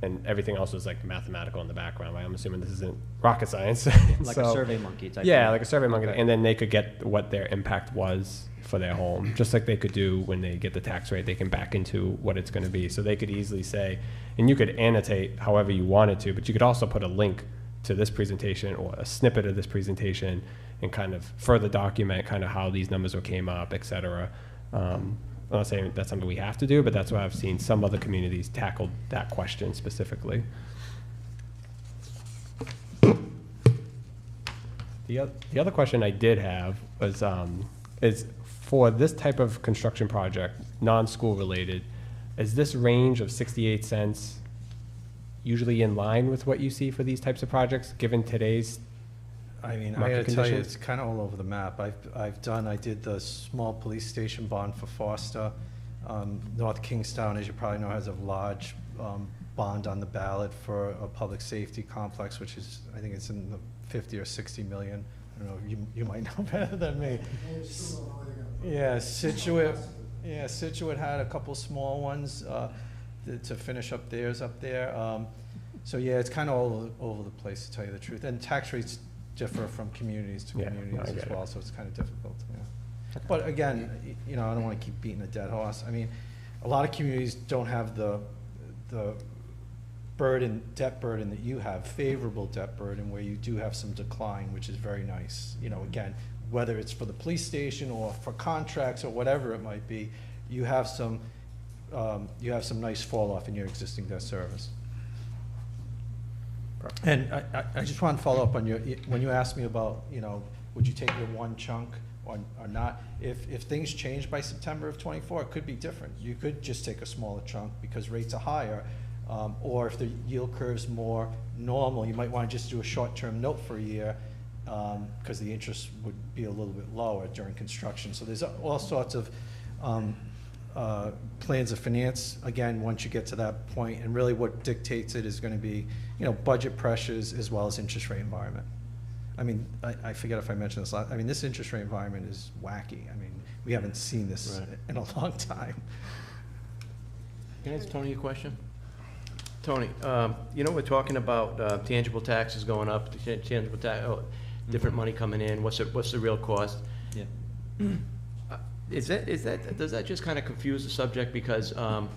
and everything else was like mathematical in the background. I'm assuming this isn't rocket science. Like a Survey Monkey type. Yeah, thing. like a Survey Monkey. Okay. And then they could get what their impact was for their home, just like they could do when they get the tax rate, they can back into what it's going to be. So they could easily say, and you could annotate however you wanted to, but you could also put a link to this presentation or a snippet of this presentation and kind of further document kind of how these numbers came up, et cetera. I'm not saying that's something we have to do, but that's why I've seen some other communities tackle that question specifically. The other question I did have was, is for this type of construction project, non-school related, is this range of 68 cents usually in line with what you see for these types of projects, given today's I mean, I market gotta tell you, conditions? it's kind of all over the map. I did the small police station bond for Foster. North Kingstown, as you probably know, has a large bond on the ballot for a public safety complex, which is, I think it's in the 50 or 60 million. I don't know, you might know better than me. Yeah, Situate had a couple small ones to finish up theirs up there. So yeah, it's kind of all over the place, to tell you the truth. And tax rates differ from communities to Yeah, no, I communities get as it. well, so it's kind of difficult, yeah. But again, I don't want to keep beating a dead horse. I mean, a lot of communities don't have the debt burden that you have, favorable debt burden, where you do have some decline, which is very nice. Again, whether it's for the police station or for contracts or whatever it might be, you have some nice fall off in your existing debt service. And I just want to follow up on when you asked me about, would you take your one chunk or not? If things change by September of '24, it could be different. You could just take a smaller chunk because rates are higher. Or if the yield curve's more normal, you might want to just do a short-term note for a year because the interest would be a little bit lower during construction. So there's all sorts of plans of finance, again, once you get to that point, and really what dictates it is going to be, budget pressures as well as interest rate environment. I mean, I forget if I mentioned this last, this interest rate environment is wacky. We haven't seen this in a long time. Can I ask Tony a question? Tony, we're talking about tangible taxes going up, tangible tax, different money coming in. What's the real cost? Yeah. Does that just kind of confuse the subject? Because, and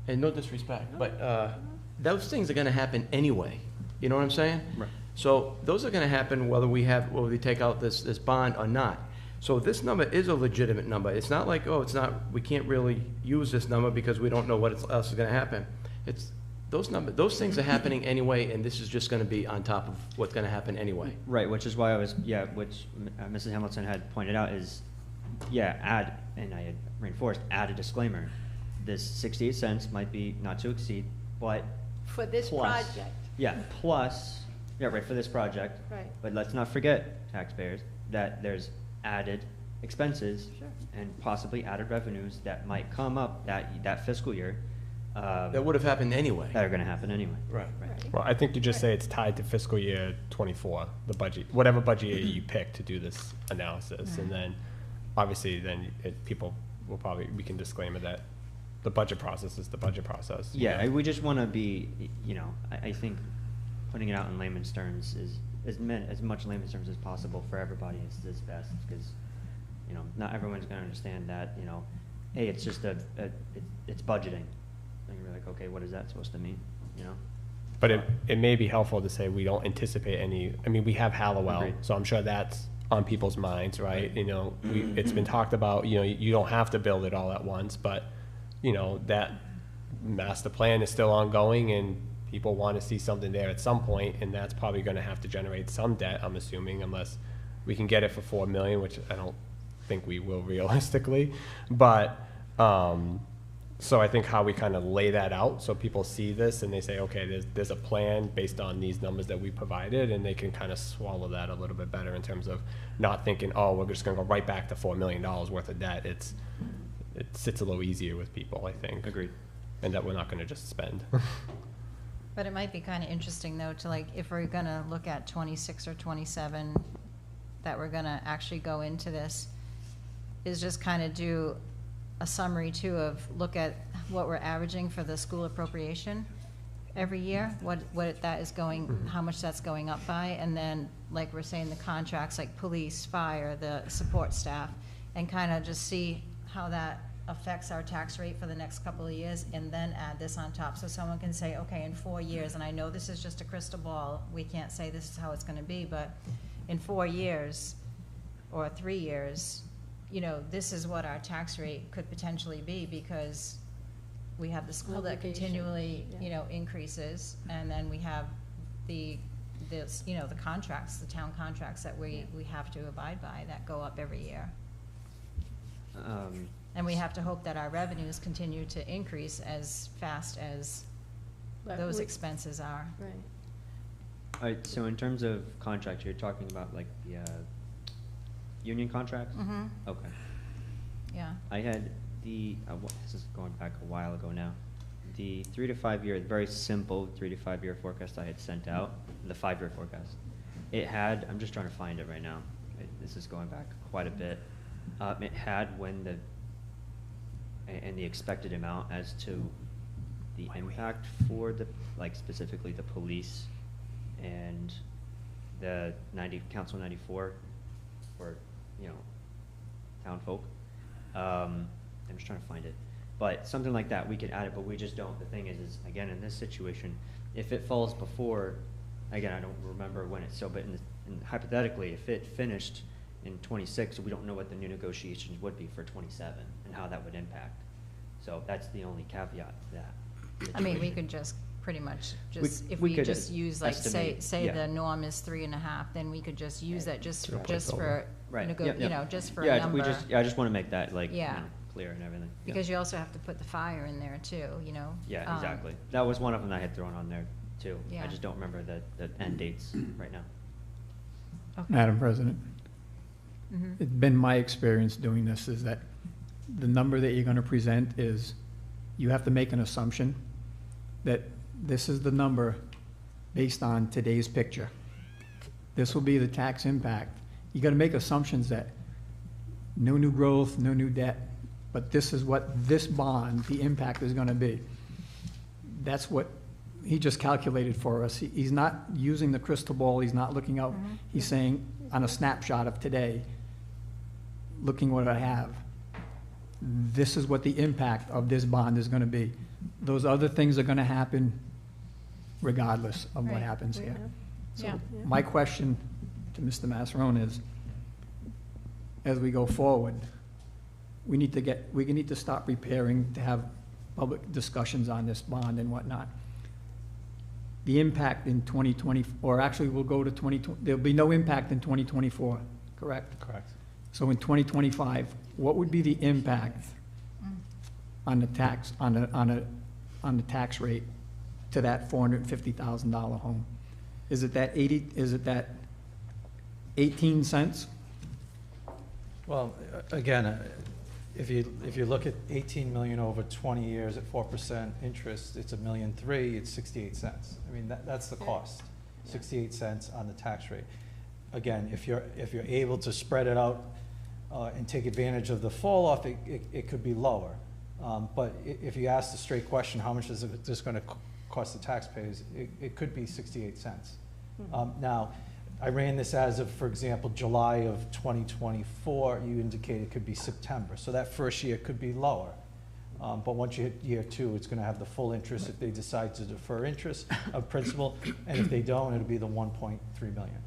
no disrespect, but those things are going to happen anyway. You know what I'm saying? Right. So those are gonna happen whether we take out this bond or not. So this number is a legitimate number. It's not like, oh, we can't really use this number because we don't know what else is gonna happen. Those things are happening anyway, and this is just gonna be on top of what's gonna happen anyway. Right, which is why which Mrs. Hamilton had pointed out is, and I had reinforced, add a disclaimer. This 68 cents might be not to exceed, but For this plus- project, for this project. right. But let's not forget, taxpayers, that there's added expenses Sure. and possibly added revenues that might come up that fiscal year. That would have happened anyway. That are gonna happen anyway. Right. Well, I think you just say it's tied to fiscal year '24, the budget, whatever budget year you pick to do this analysis. And then, obviously, people will we can disclaimer that the budget process is the budget process. you know? We just wanna be, I think putting it out in layman's terms is, as much layman's terms as possible for everybody is best, because, not everyone's gonna understand that, hey, it's just it's budgeting. And you're like, okay, what is that supposed to mean, But it may be helpful to say we don't anticipate we have Halliwell, Agreed. so I'm sure that's on people's minds, right? It's been talked about, you don't have to build it all at once, but, that master plan is still ongoing and people want to see something there at some point, and that's probably gonna have to generate some debt, I'm assuming, unless we can get it for $4 million, which I don't think we will realistically. But, so I think how we kind of lay that out, so people see this and they say, okay, there's a plan based on these numbers that we provided, and they can kind of swallow that a little bit better in terms of not thinking, oh, we're just gonna go right back to $4 million worth of debt. It sits a little easier with people, I think. Agreed. And that we're not gonna just spend. But it might be kind of interesting, though, to if we're gonna look at 26 or 27, that we're gonna actually go into this, is just kind of do a summary too of look at what we're averaging for the school appropriation every year, what that is going, how much that's going up by, and then, like we're saying, the contracts like police, fire, the support staff, and kind of just see how that affects our tax rate for the next couple of years, and then add this on top, so someone can say, okay, in 4 years, and I know this is just a crystal ball, we can't say this is how it's gonna be, but in 4 years, or 3 years, this is what our tax rate could potentially be, because we have the school that Obligation, continually, yeah. Increases, and then we have the contracts, the town contracts that we have to abide by that go up every year. And we have to hope that our revenues continue to increase as fast as But those we- expenses are. Right. All right, so in terms of contracts, you're talking about like the, union contracts? Mm-hmm, Okay. yeah. I had this is going back a while ago now, the 3 to 5 year, very simple 3 to 5 year forecast I had sent out, the 5-year forecast. It had, I'm just trying to find it right now. This is going back quite a bit. It had and the expected amount as to the impact for specifically the police and the Council 94 for, town folk. I'm just trying to find it. But something like that, we could add it, but we just don't. The thing is again, in this situation, if it falls before, again, I don't remember when it's so, but hypothetically, if it finished in 26, we don't know what the new negotiations would be for 27 and how that would impact. So that's the only caveat to that. I mean, we situation. could just pretty much if we we could just use estimate, say yeah. the norm is 3.5, then we could just use that just Sure. for Right. just for a number. I just want to make that Yeah. clear and everything. Because you also have to put the fire in there too, Yeah, exactly. That was one of them I had thrown on there too. I Yeah. just don't remember the end dates right now. Okay. Madam President, Mhm. it's been my experience doing this, is that the number that you're gonna present is, you have to make an assumption that this is the number based on today's picture. This will be the tax impact. You gotta make assumptions that no new growth, no new debt, but this is what this bond, the impact is gonna be. That's what he just calculated for us. He's not using the crystal ball, he's not looking out, he's saying, on a snapshot of today, looking what I have, this is what the impact of this bond is gonna be. Those other things are gonna happen regardless of what Right. happens here. Yeah. So my question to Mr. Massarone is, as we go forward, we need to start preparing to have public discussions on this bond and whatnot. The impact in 2020, or actually we'll go to 2020, there'll be no impact in 2024, correct? Correct. So in 2025, what would be the impact on the tax, on the tax rate to that $450,000 home? Is it that 18 cents? Well, again, if you look at 18 million over 20 years at 4% interest, it's $1.3 million, it's 68 cents. I mean, that's the cost, 68 cents on the tax rate. Again, if you're able to spread it out and take advantage of the fall off, it could be lower. But if you ask the straight question, how much is this going to cost the taxpayers, it could be 68 cents. Now, I ran this as of, for example, July of 2024. You indicated it could be September. So that first year could be lower. But once you hit year 2, it's going to have the full interest if they decide to defer interest of principal. And if they don't, it'll be the 1.3 million.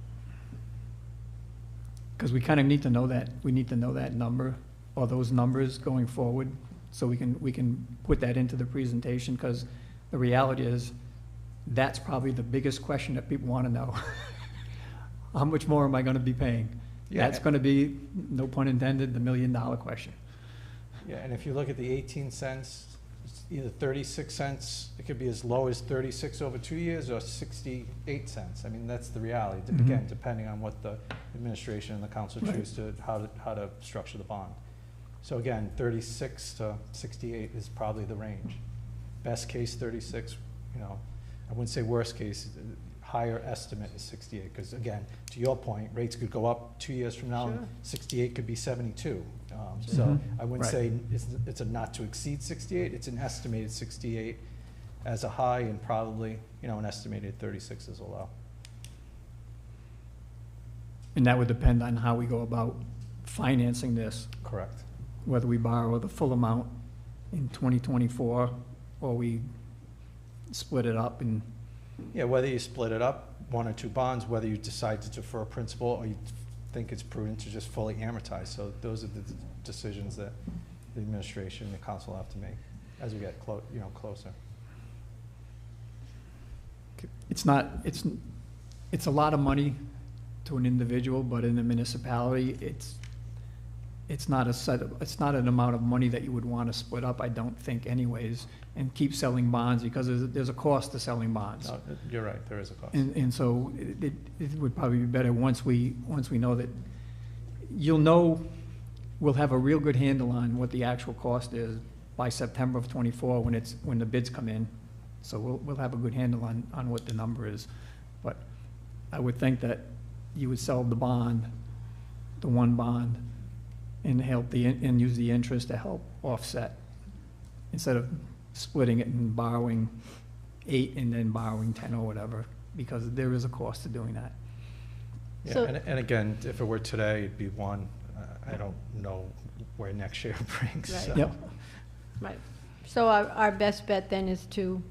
Because we kind of need to know that, we need to know that number, or those numbers going forward, so we can put that into the presentation, because the reality is, that's probably the biggest question that people want to know. How much more am I going to be paying? Yeah. That's going to be, no pun intended, the $1 million question. Yeah, and if you look at the 18 cents, it's either 36 cents, it could be as low as 36 over 2 years, or 68 cents. I mean, that's the reality, again, depending on what the administration and the council choose to, how to structure the bond. So again, 36 to 68 is probably the range. Best case, 36, you know, I wouldn't say worst case, higher estimate is 68, because again, to your point, rates could go up 2 years from now, and 68 could be 72. So I wouldn't say it's a not to exceed 68, it's an estimated 68 as a high, and probably, you know, an estimated 36 as a low. And that would depend on how we go about financing this, Correct. whether we borrow the full amount in 2024, or we split it up and. Yeah, whether you split it up, 1 or 2 bonds, whether you decide to defer principal, or you think it's prudent to just fully amortize. So those are the decisions that the administration and the council have to make as we get closer. It's not, it's a lot of money to an individual, but in a municipality, it's not an amount of money that you would want to split up, I don't think anyways, and keep selling bonds, because there's a cost to selling bonds. No, you're right, there is a cost. And so it would probably be better once we know that, we'll have a real good handle on what the actual cost is by September of '24 when the bids come in. So we'll have a good handle on what the number is. But I would think that you would sell the bond, the one bond, and and use the interest to help offset, instead of splitting it and borrowing 8 and then borrowing 10 or whatever, because there is a cost to doing that. Yeah, So- and again, if it were today, it'd be 1. I don't know where next year brings. Right. So. Yep. Right. So our best bet then is to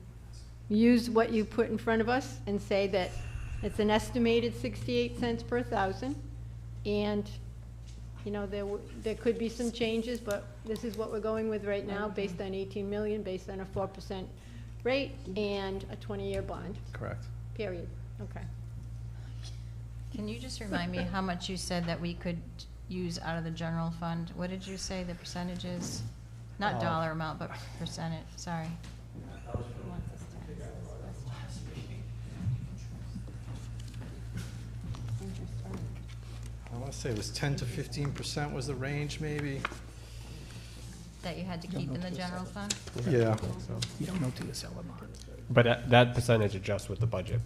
use what you put in front of us and say that it's an estimated 68 cents per thousand, and, you know, there could be some changes, but this is what we're going with right now, based on 18 million, based on a 4% rate and a 20-year bond, Correct. period. Okay. Can you just remind me how much you said that we could use out of the general fund? What did you say the percentage is? Not dollar amount, but percentage, sorry. I want to say it was 10 to 15% was the range, maybe. That you had to keep in the general fund? Yeah. You don't know till you sell a bond. But that percentage adjusts with the budget.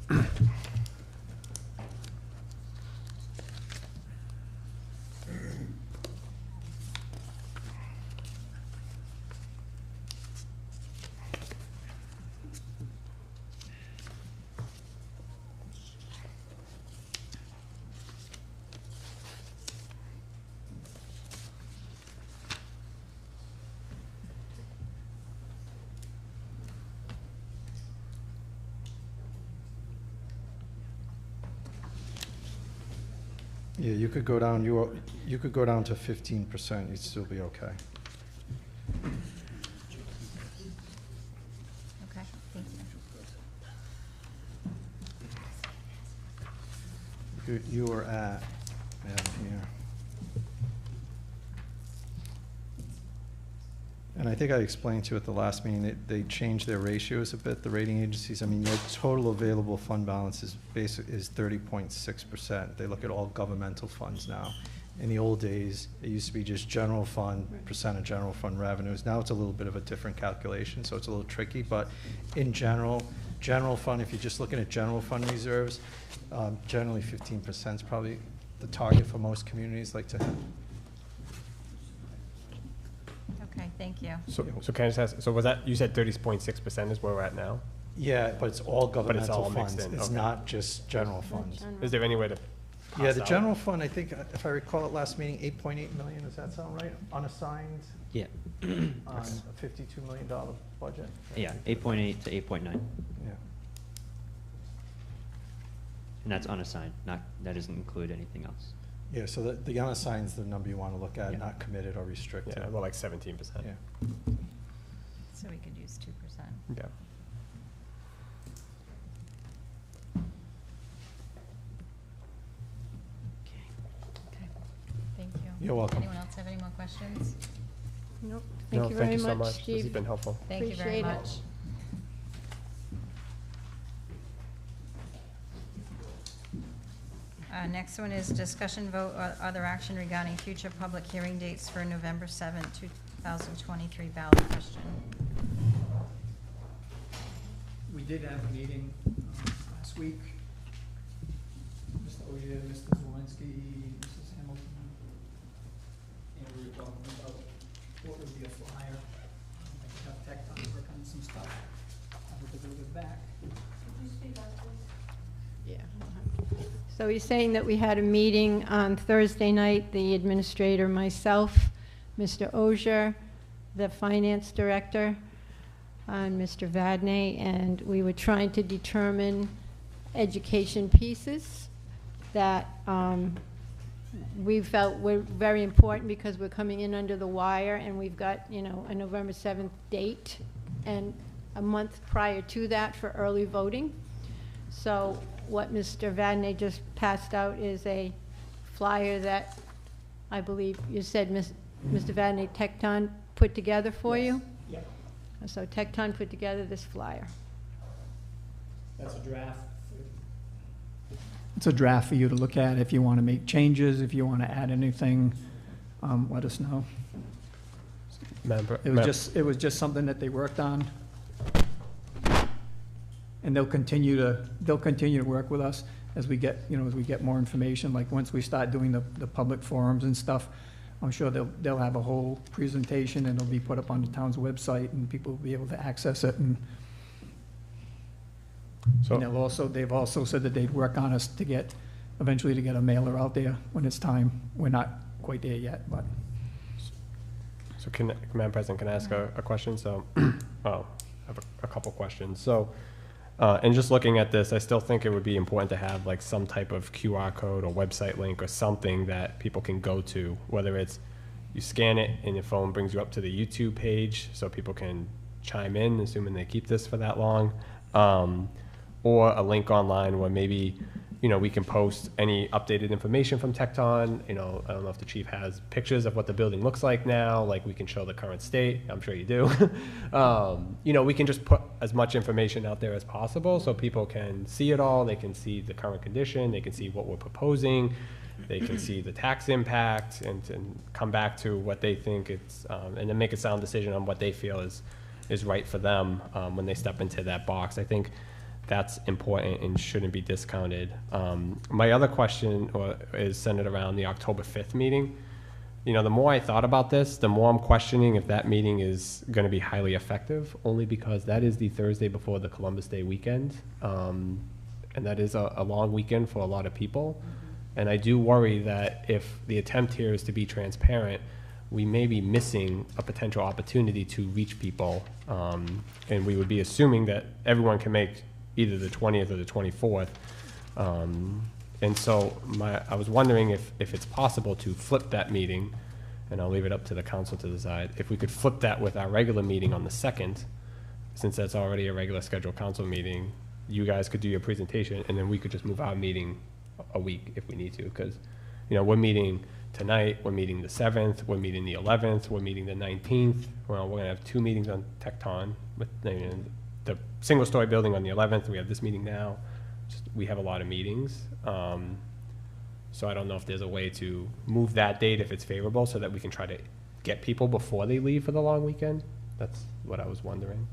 Yeah, you could go down, you could go down to 15%, you'd still be okay. Okay, thank you. You were at, here. And I think I explained to you at the last meeting, that they changed their ratios a bit, the rating agencies. I mean, your total available fund balance is 30.6%. They look at all governmental funds now. In the old days, it used to be just general fund, percent of general fund revenues. Now it's a little bit of a different calculation, so it's a little tricky. But in general fund, if you're just looking at general fund reserves, generally 15% is probably the target for most communities like to have. Okay, thank you. So can I just ask, so was that, you said 30.6% is where we're at now? Yeah, but it's all governmental all mixed funds. in, It's okay. not just general funds. Is there any way to? Yeah, parse the out? general fund, I think, if I recall at last meeting, 8.8 million, does that sound right? Unassigned Yeah, on a $52 million budget? yeah, 8.8 to 8.9, and Yeah. that's unassigned, not, that doesn't include anything else. Yeah, so the unassigned is the number you want to look at, Yeah. not committed or restricted. Yeah, well, like 17%. Yeah. So we could use 2%. Yeah. Okay, thank you. You're welcome. Anyone else have any more questions? Nope. No, Thank you very so much, This has Steve. been helpful. Thank you very Appreciate it. much. Next one is discussion vote or other action regarding future public hearing dates for November 7th, 2023 ballot question. We did have a meeting last week. Mr. Ogier, Mr. Zawinski, Mrs. Hamilton, and we were talking about what would be a flyer. Like to have tech on work on some stuff. With a little bit back. Yeah. So he's saying that we had a meeting on Thursday night, the administrator, myself, Mr. Ogier, the finance director, and Mr. Vadney, and we were trying to determine education pieces that we felt were very important because we're coming in under the wire, and we've got, you know, a November 7th date and a month prior to that for early voting. So what Mr. Vadney just passed out is a flyer that I believe you said Mr. Vadney Tecton put together for you? Yeah, So Tecton put together this flyer. that's a draft. It's a draft for you to look at. If you want to make changes, if you want to add anything, let us know. It was just something that they worked on. And they'll continue to work with us as we get, you know, as we get more information. Like once we start doing the public forums and stuff, I'm sure they'll have a whole presentation and it'll be put up on the town's website and people will be able to access it. And they've also said that they'd work on us to eventually to get a mailer out there when it's time. We're not quite there yet, but. So Madam President, can I ask a question? So, I have a couple questions. So, and just looking at this, I still think it would be important to have like some type of QR code or website link or something that people can go to, whether it's you scan it and your phone brings you up to the YouTube page so people can chime in, assuming they keep this for that long, or a link online where maybe, you know, we can post any updated information from Tecton. You know, I don't know if the chief has pictures of what the building looks like now, like we can show the current state. I'm sure you do. You know, we can just put as much information out there as possible so people can see it all. They can see the current condition. They can see what we're proposing. They can see the tax impact and come back to what they think it's, and then make a sound decision on what they feel is right for them when they step into that box. I think that's important and shouldn't be discounted. My other question is centered around the October 5th meeting. You know, the more I thought about this, the more I'm questioning if that meeting is going to be highly effective, only because that is the Thursday before the Columbus Day weekend. And that is a long weekend for a lot of people. And I do worry that if the attempt here is to be transparent, we may be missing a potential opportunity to reach people. And we would be assuming that everyone can make either the 20th or the 24th. And so I was wondering if it's possible to flip that meeting, and I'll leave it up to the council to decide, if we could flip that with our regular meeting on the 2nd, since that's already a regular scheduled council meeting, you guys could do your presentation, and then we could just move our meeting a week if we need to, because, you know, we're meeting tonight, we're meeting the 7th, we're meeting the 11th, we're meeting the 19th. Well, we're gonna have 2 meetings on Tecton, with the single-story building on the 11th, we have this meeting now. We have a lot of meetings. So I don't know if there's a way to move that date if it's favorable, so that we can try to get people before they leave for the long weekend. That's what I was wondering.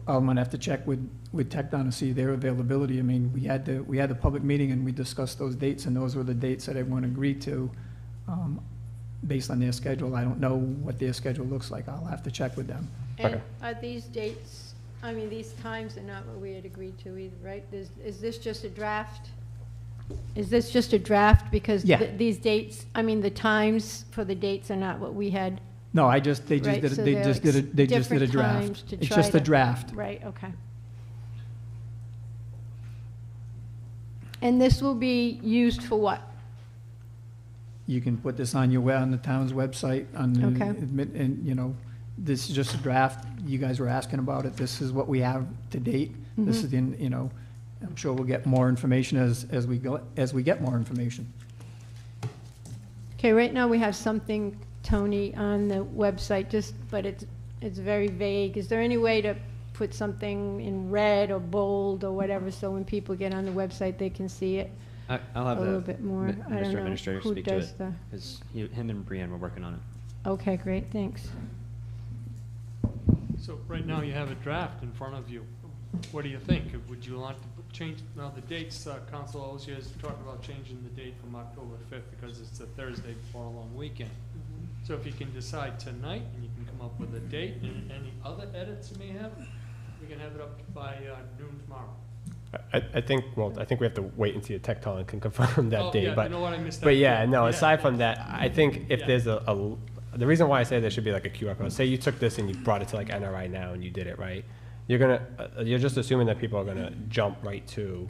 I'm gonna have to check with Tecton to see their availability. I mean, we had the public meeting and we discussed those dates, and those were the dates that everyone agreed to, based on their schedule. I don't know what their schedule looks like. I'll have to check with them. And Okay. are these dates, I mean, these times are not what we had agreed to either, right? Is this just a draft? Is this just a draft? Because Yeah. these dates, I mean, the times for the dates are not what we had. No, they just Right, did, so they they're just did a, they just did a different draft. times to It's try just a to- draft. Right, okay. And this will be used for what? You can put this on on the town's website, on the, Okay. and, you know, this is just a draft. You guys were asking about it. This is what we have to date. This is in, you know, I'm sure we'll get more information as we get more information. Okay, right now we have something, Tony, on the website, but it's very vague. Is there any way to put something in red or bold or whatever, so when people get on the website, they can see it I'll a have little bit more? I don't Mr. know Administrator who speak to does it, the. because him and Brianne were working on it. Okay, great, thanks. So right now you have a draft in front of you. What do you think? Would you want to change, now the dates, Council Ozier is talking about changing the date from October 5th because it's a Thursday before a long weekend. So if you can decide tonight and you can come up with a date and any other edits you may have, we can have it up by noon tomorrow. I think we have to wait and see if Tecton can confirm that Oh, date, yeah, but. you know what, I missed that But yeah, too. no, Yeah. aside from that, I think if Yeah. there's the reason why I say there should be like a QR code, say you took this and you brought it to like NRI now and you did it right, you're just assuming that people are gonna jump right to,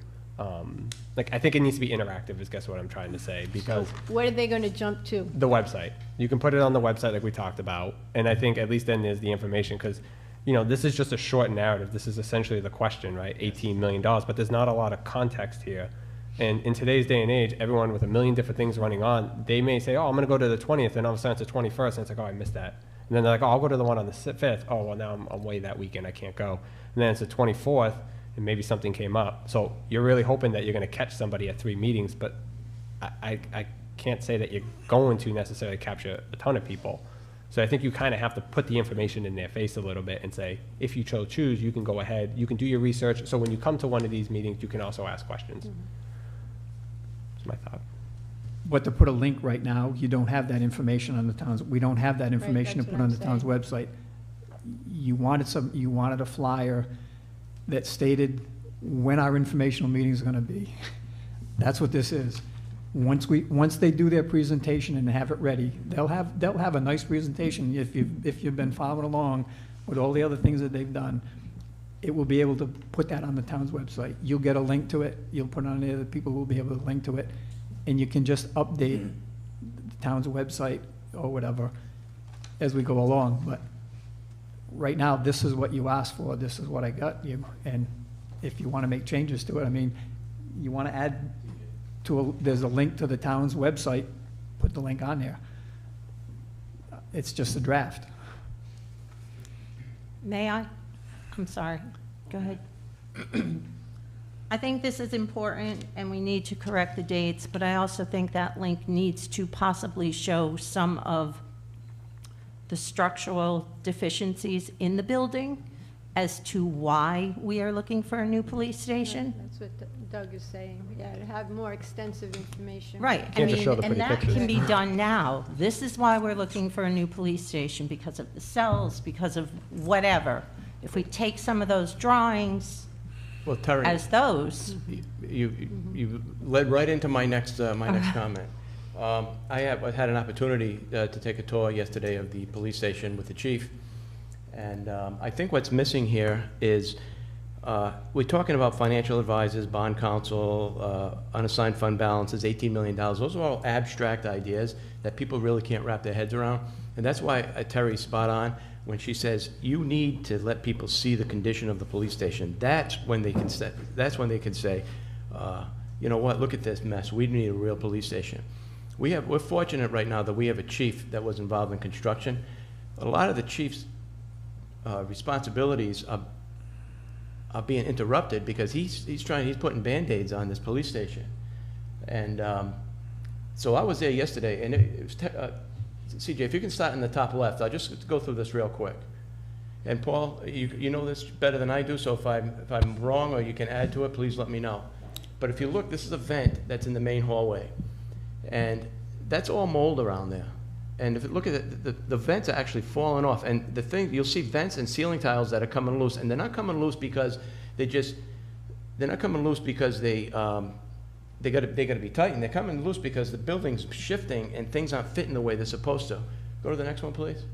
like, I think it needs to be interactive is guess what I'm trying to say, because What are they going to jump to? the website, you can put it on the website like we talked about, and I think at least then there's the information, because, you know, this is just a short narrative, this is essentially the question, right, $18 million, but there's not a lot of context here. And in today's day and age, everyone with a million different things running on, they may say, oh, I'm going to go to the 20th, and all of a sudden it's the 21st, and it's like, oh, I missed that. And then they're like, oh, I'll go to the one on the 5th. Oh, well, now I'm away that weekend, I can't go. And then it's the 24th, and maybe something came up. So you're really hoping that you're going to catch somebody at 3 meetings, but I can't say that you're going to necessarily capture a ton of people. So I think you kind of have to put the information in their face a little bit and say, if you choose, you can go ahead, you can do your research. So when you come to one of these meetings, you can also ask questions. That's my thought. But to put a link right now, you don't have that information on the town's, we don't have that information to that's put what on I'm the town's website. You wanted a flyer that stated when our informational meeting is gonna be. That's what this is. Once they do their presentation and have it ready, they'll have a nice presentation. If you've been following along with all the other things that they've done, it will be able to put that on the town's website. You'll get a link to it, you'll put it on there, the people will be able to link to it, and you can just update the town's website or whatever as we go along. But right now, this is what you asked for, this is what I got you, and if you want to make changes to it, I mean, you want to add there's a link to the town's website, put the link on there. It's just a draft. May I? I'm sorry. Go ahead. I think this is important, and we need to correct the dates, but I also think that link needs to possibly show some of the structural deficiencies in the building as to why we are looking for a new police station. That's what Doug is saying, yeah, to have more extensive information. Right, I Can't just show mean, the and pretty that pictures. can be done now. This is why we're looking for a new police station, because of the cells, because of whatever. If we take some of those drawings Well, Terry, as those, you led right into my next comment. I had an opportunity to take a tour yesterday of the police station with the chief, and I think what's missing here is We're talking about financial advisors, bond counsel, unassigned fund balances, $18 million. Those are all abstract ideas that people really can't wrap their heads around. And that's why Terry's spot on when she says, you need to let people see the condition of the police station. That's when they can say, you know what, look at this mess. We need a real police station. We're fortunate right now that we have a chief that was involved in construction. A lot of the chief's responsibilities are being interrupted because he's putting Band-Aids on this police station. And so I was there yesterday, and it was CJ, if you can start in the top left, I'll just go through this real quick. And Paul, you know this better than I do, so if I'm wrong or you can add to it, please let me know. But if you look, this is a vent that's in the main hallway. And that's all mold around there. And if you look at it, the vents are actually falling off. And the thing, you'll see vents and ceiling tiles that are coming loose. And they're not coming loose because they're not coming loose because they gotta be tightened. They're coming loose because the building's shifting and things aren't fitting the way they're supposed to. Go to the next one, please.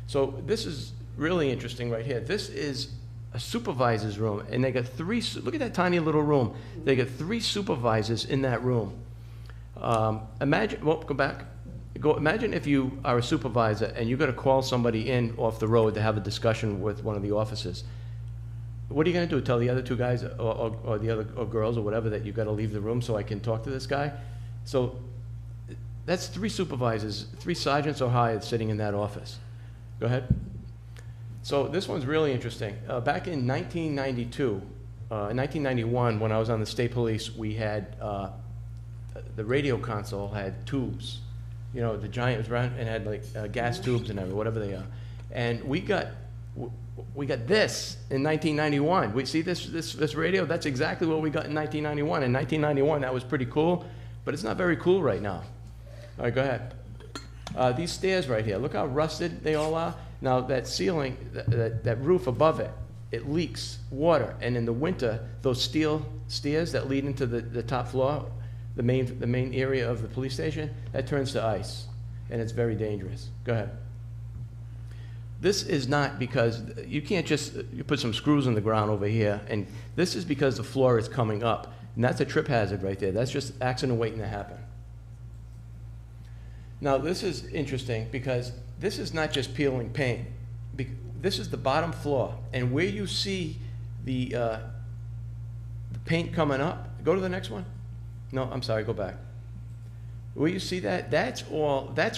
So this is really interesting right here. This is a supervisor's room, and they got look at that tiny little room. They got 3 supervisors in that room. Imagine, well, go back. Imagine if you are a supervisor and you got to call somebody in off the road to have a discussion with one of the officers. What are you going to do? Tell the other 2 guys or the other girls or whatever that you got to leave the room so I can talk to this guy? So that's 3 supervisors, 3 sergeants or higher sitting in that office. Go ahead. So this one's really interesting. Back in 1992, in 1991, when I was on the state police, we had the radio console had tubes. You know, the giant was around and had like gas tubes and everything, whatever they are. And we got this in 1991. We see this radio. That's exactly what we got in 1991. In 1991, that was pretty cool, but it's not very cool right now. All right, go ahead. These stairs right here. Look how rusted they all are. Now that ceiling, that roof above it, it leaks water, and in the winter, those steel stairs that lead into the top floor, the main area of the police station, that turns to ice, and it's very dangerous. Go ahead. This is not because you can't just you put some screws in the ground over here, and this is because the floor is coming up, and that's a trip hazard right there. That's just accident waiting to happen. Now this is interesting because this is not just peeling paint. This is the bottom floor, and where you see the paint coming up, go to the next one. No, I'm sorry, go back. Where you see that, that's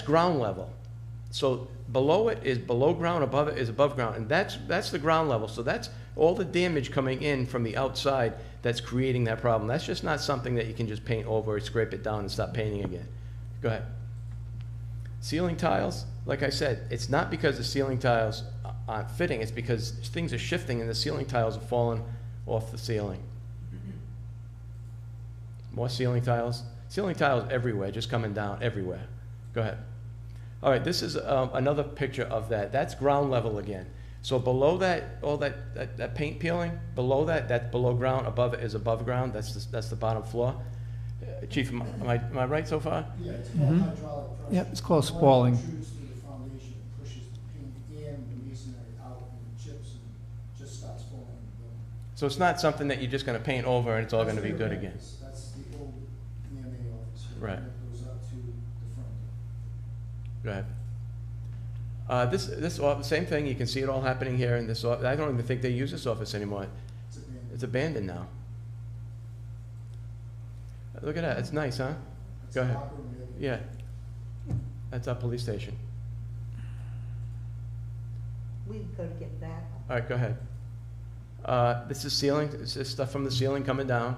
ground level. So below it is below ground, above it is above ground, and that's the ground level. So that's all the damage coming in from the outside that's creating that problem. That's just not something that you can just paint over or scrape it down and stop painting again. Go ahead. Ceiling tiles, like I said, it's not because the ceiling tiles aren't fitting, it's because things are shifting and the ceiling tiles are falling off the ceiling. More ceiling tiles. Ceiling tiles everywhere, just coming down everywhere. Go ahead. All right, this is another picture of that. That's ground level again. So below that, all that paint peeling, below that, that's below ground. Above it is above ground. That's the bottom floor. Chief, am I right so far? Yeah, it's called hydraulic pressure. Yep, it's called spalling. Water intrudes through the foundation and pushes the paint and the masonry out and the chips and just starts falling in the building. So it's not something that you're just going to paint over and it's all going to be good again. That's the old EMA office. Right. That goes up to the front. Go ahead. This same thing. You can see it all happening here in this office. I don't even think they use this office anymore. It's abandoned now. Look at that. It's nice, huh? Go ahead. Yeah. That's our police station. We go to get that. All right, go ahead. This is ceiling. This is stuff from the ceiling coming down.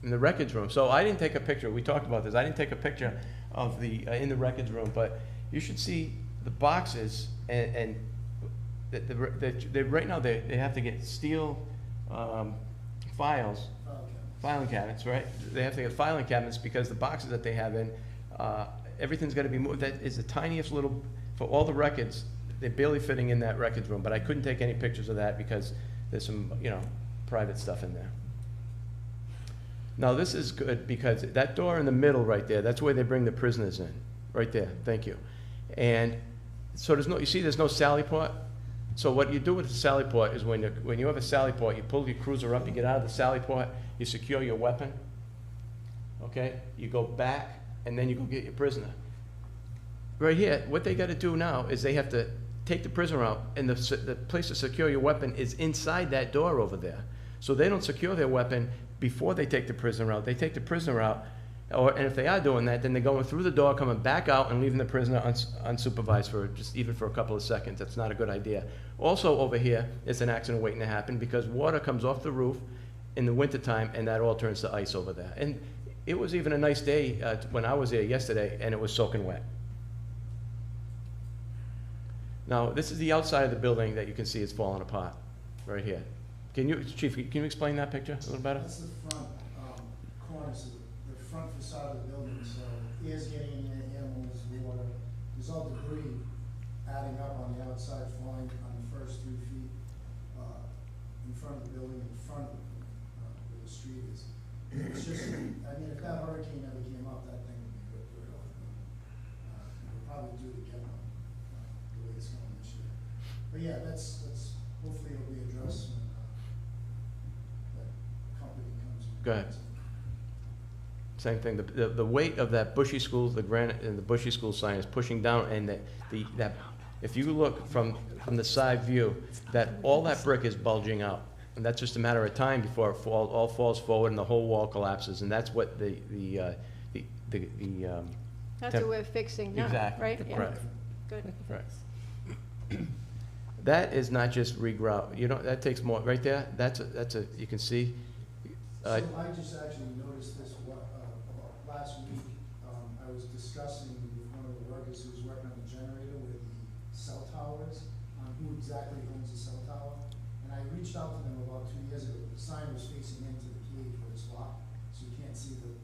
In the records room. So I didn't take a picture. We talked about this. I didn't take a picture of the in the records room, but you should see the boxes and right now they have to get steel filing cabinets, right? They have to get filing cabinets because the boxes that they have in, everything's got to be moved. That is the tiniest little, for all the records, they're barely fitting in that records room, but I couldn't take any pictures of that because there's some, private stuff in there. Now this is good because that door in the middle right there, that's where they bring the prisoners in, right there, thank you. And so there's no, you see there's no sally port? So what you do with the sally port is when you have a sally port, you pull your cruiser up, you get out of the sally port, you secure your weapon, okay? You go back, and then you go get your prisoner. Right here, what they gotta do now is they have to take the prisoner out, and the place to secure your weapon is inside that door over there. So they don't secure their weapon before they take the prisoner out. They take the prisoner out, and if they are doing that, then they're going through the door, coming back out, and leaving the prisoner unsupervised for even for a couple of seconds. That's not a good idea. Also over here, it's an accident waiting to happen because water comes off the roof in the wintertime, and that all turns to ice over there. And it was even a nice day when I was there yesterday, and it was soaking wet. Now, this is the outside of the building that you can see is falling apart, right here. Chief, can you explain that picture a little better? That's the front corners of the front facade of the building, so air's getting in there, animals, water. There's all debris adding up on the outside, falling on the first 3 feet in front of the building, in front of the building, where the street is. It's just, I mean, if that hurricane ever came up, that thing would be ripped right off. We'll probably do it again the way it's going this year. But yeah, that's hopefully it'll be addressed when that company comes. Go ahead. Same thing. The weight of that Bushy School, the granite and the Bushy School sign is pushing down, and that if you look from the side view, that all that brick is bulging out, and that's just a matter of time before it all falls forward and the whole wall collapses, and that's what That's what we're fixing now, exactly. right? Yeah. Right. Good. Right. That is not just regrout. You know, that takes more. Right there, that's a. You can see. So I just actually noticed this about last week. I was discussing with one of the workers who was working on the generator where the cell tower is, on who exactly owns the cell tower. And I reached out to them about 2 years ago. The sign was facing into the cage where it's locked, so you can't see the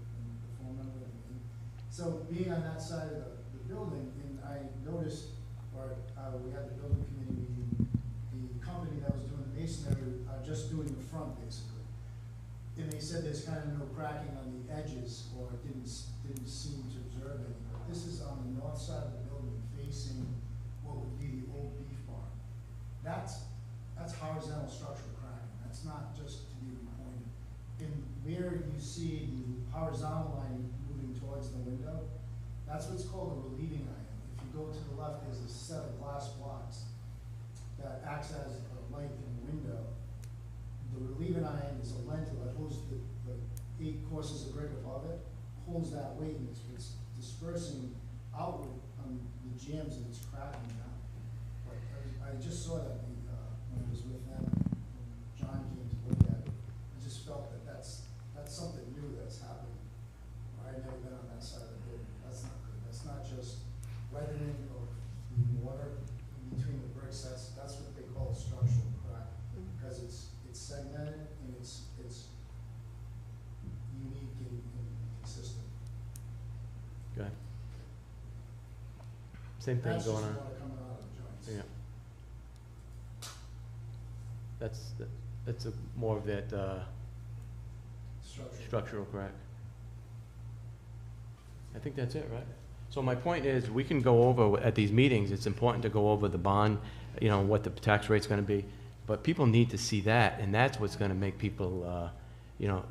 phone number and the name. So being on that side of the building, and I noticed, we had the building committee meeting, the company that was doing the masonry are just doing the front basically. And they said there's kind of no cracking on the edges, or it didn't seem to observe any. But this is on the north side of the building facing what would be the old beef barn. That's horizontal structural cracking. That's not just to be pointed. And where you see the horizontal line moving towards the window, that's what's called a relieving iron. If you go to the left, there's a set of glass blocks that acts as a light in the window. The relieving iron is a lentil that holds the 8 courses of brick above it, holds that weight, and it's dispersing outward on the jams, and it's cracking down. But I just saw that when I was with them, when John came to look at it. I just felt that that's something new that's happening. I've never been on that side of the building. That's not good. That's not just weathering of the mortar in between the bricks. That's what they call a structural crack, because it's segmented and it's unique and consistent. Good. Same thing That's going just on. water coming out of the joints. Yeah. That's more of that structural crack. I think that's it, right? So my point is, we can go over at these meetings. It's important to go over the bond, you know, what the tax rate's going to be. But people need to see that, and that's what's going to make people, you know,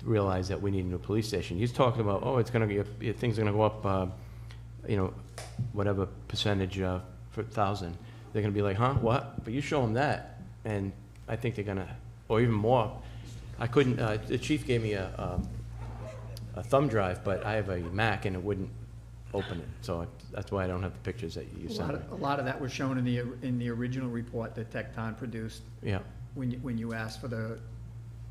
realize that we need a new police station. You're talking about, oh, it's going to be, things are going to go up, you know, whatever percentage for 1,000. They're going to be like, huh, what? But you show them that, and I think they're going to, or even more. I couldn't. The chief gave me a thumb drive, but I have a Mac, and it wouldn't open it. So that's why I don't have the pictures that you sent me. A lot of that was shown in the original report that Tecton produced. Yeah. When you asked for the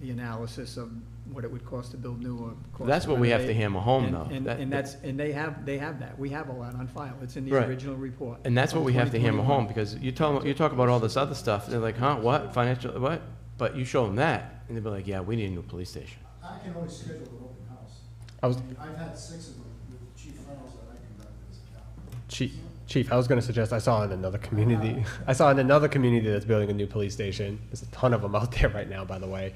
analysis of what it would cost to build new or cost That's to what we have to renovate. hammer home, though. And they have that. We have all that on file. It's in the Right. original report. And that's what from we have to hammer 2021. home, because you talk about all this other stuff, they're like, huh, what, financial, what? But you show them that, and they'll be like, yeah, we need a new police station. I can always schedule an open house. I was, I've had 6 of them with Chief Reynolds that I conducted as a captain. Chief, I was going to suggest, I saw in another community, that's building a new police station. There's a ton of them out there right now, by the way.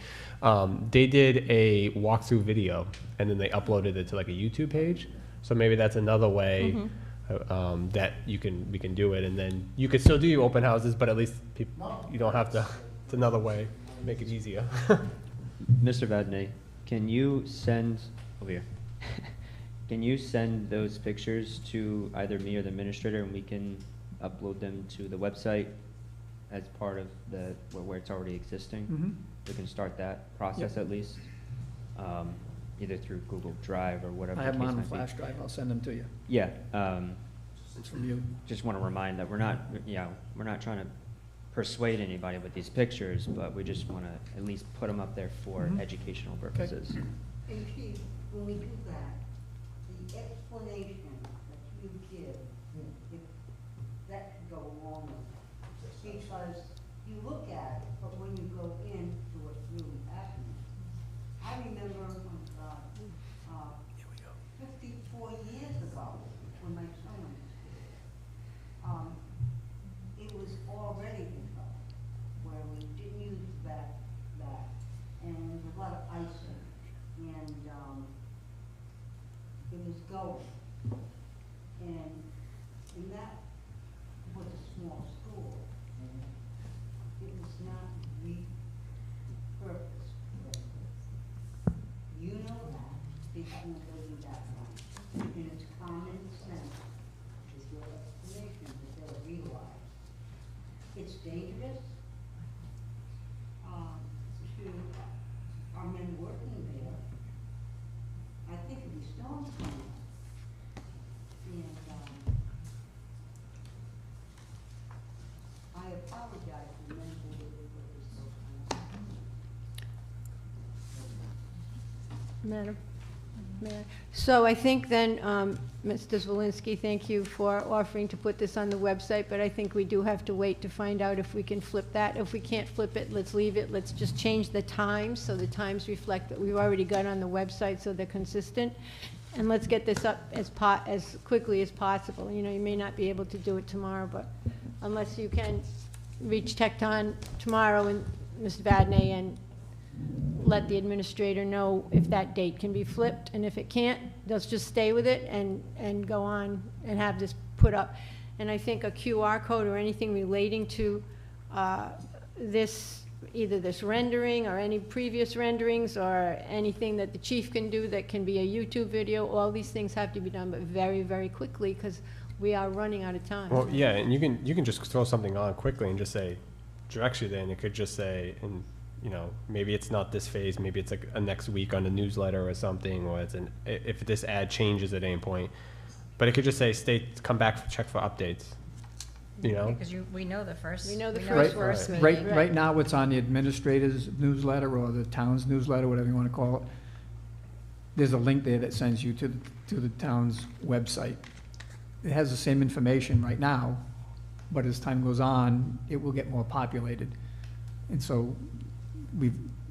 They did a walkthrough video, and then they uploaded it to like a YouTube page. So maybe that's another way. that we can do it, and then you could still do your open houses, but at least people, you don't have to, it's another way, make it easier. Mr. Vadney, can you send, over here, can you send those pictures to either me or the administrator, and we can upload them to the website as part of the, where it's already existing? Mhm. We can start that process at least, either through Google Drive or whatever I the have case them on a might be. flash drive, I'll send them to you. Yeah, It's from you. just want to remind that we're not, we're not trying to persuade anybody with these pictures, but we just want to at least put them up there for Mhm. educational purposes. And Chief, when we do that, the explanation that you give, if that could go along with it. Because you look at it, but when you go into what's really happening, I remember when, 54 years ago, when my son went to school, it was already in trouble, where we didn't use that, and there was a lot of icing, and, it was going. And that was a small school. It was not repurposed. You know that, because you building that one. And it's common sense, is your explanation that they'll realize. It's dangerous, to our men working there. I think if we storms coming up, and, I apologize to the men who did this. Madam Mayor. So I think then, Mr. Zwolinski, thank you for offering to put this on the website, but I think we do have to wait to find out if we can flip that. If we can't flip it, let's leave it. Let's just change the times, so the times reflect that we've already got on the website, so they're consistent. And let's get this up as quickly as possible. You know, you may not be able to do it tomorrow, but unless you can reach Tecton tomorrow and Mr. Vadney and let the administrator know if that date can be flipped, and if it can't, let's just stay with it and go on and have this put up. And I think a QR code or anything relating to this, either this rendering or any previous renderings or anything that the chief can do that can be a YouTube video, all these things have to be done, but very, very quickly, because we are running out of time. Well, yeah, and you can just throw something on quickly and just say, directs you there, and it could just say, and you know, maybe it's not this phase, maybe it's like a next week on the newsletter or something, or it's if this ad changes at any point. But it could just say, come back, check for updates, you know? Because we know the first. We know the Right, first meeting, right now, what's on the administrator's newsletter or the town's newsletter, whatever you want to call it, there's a link there that sends you to the town's website. It has the same information right now, but as time goes on, it will get more populated. And so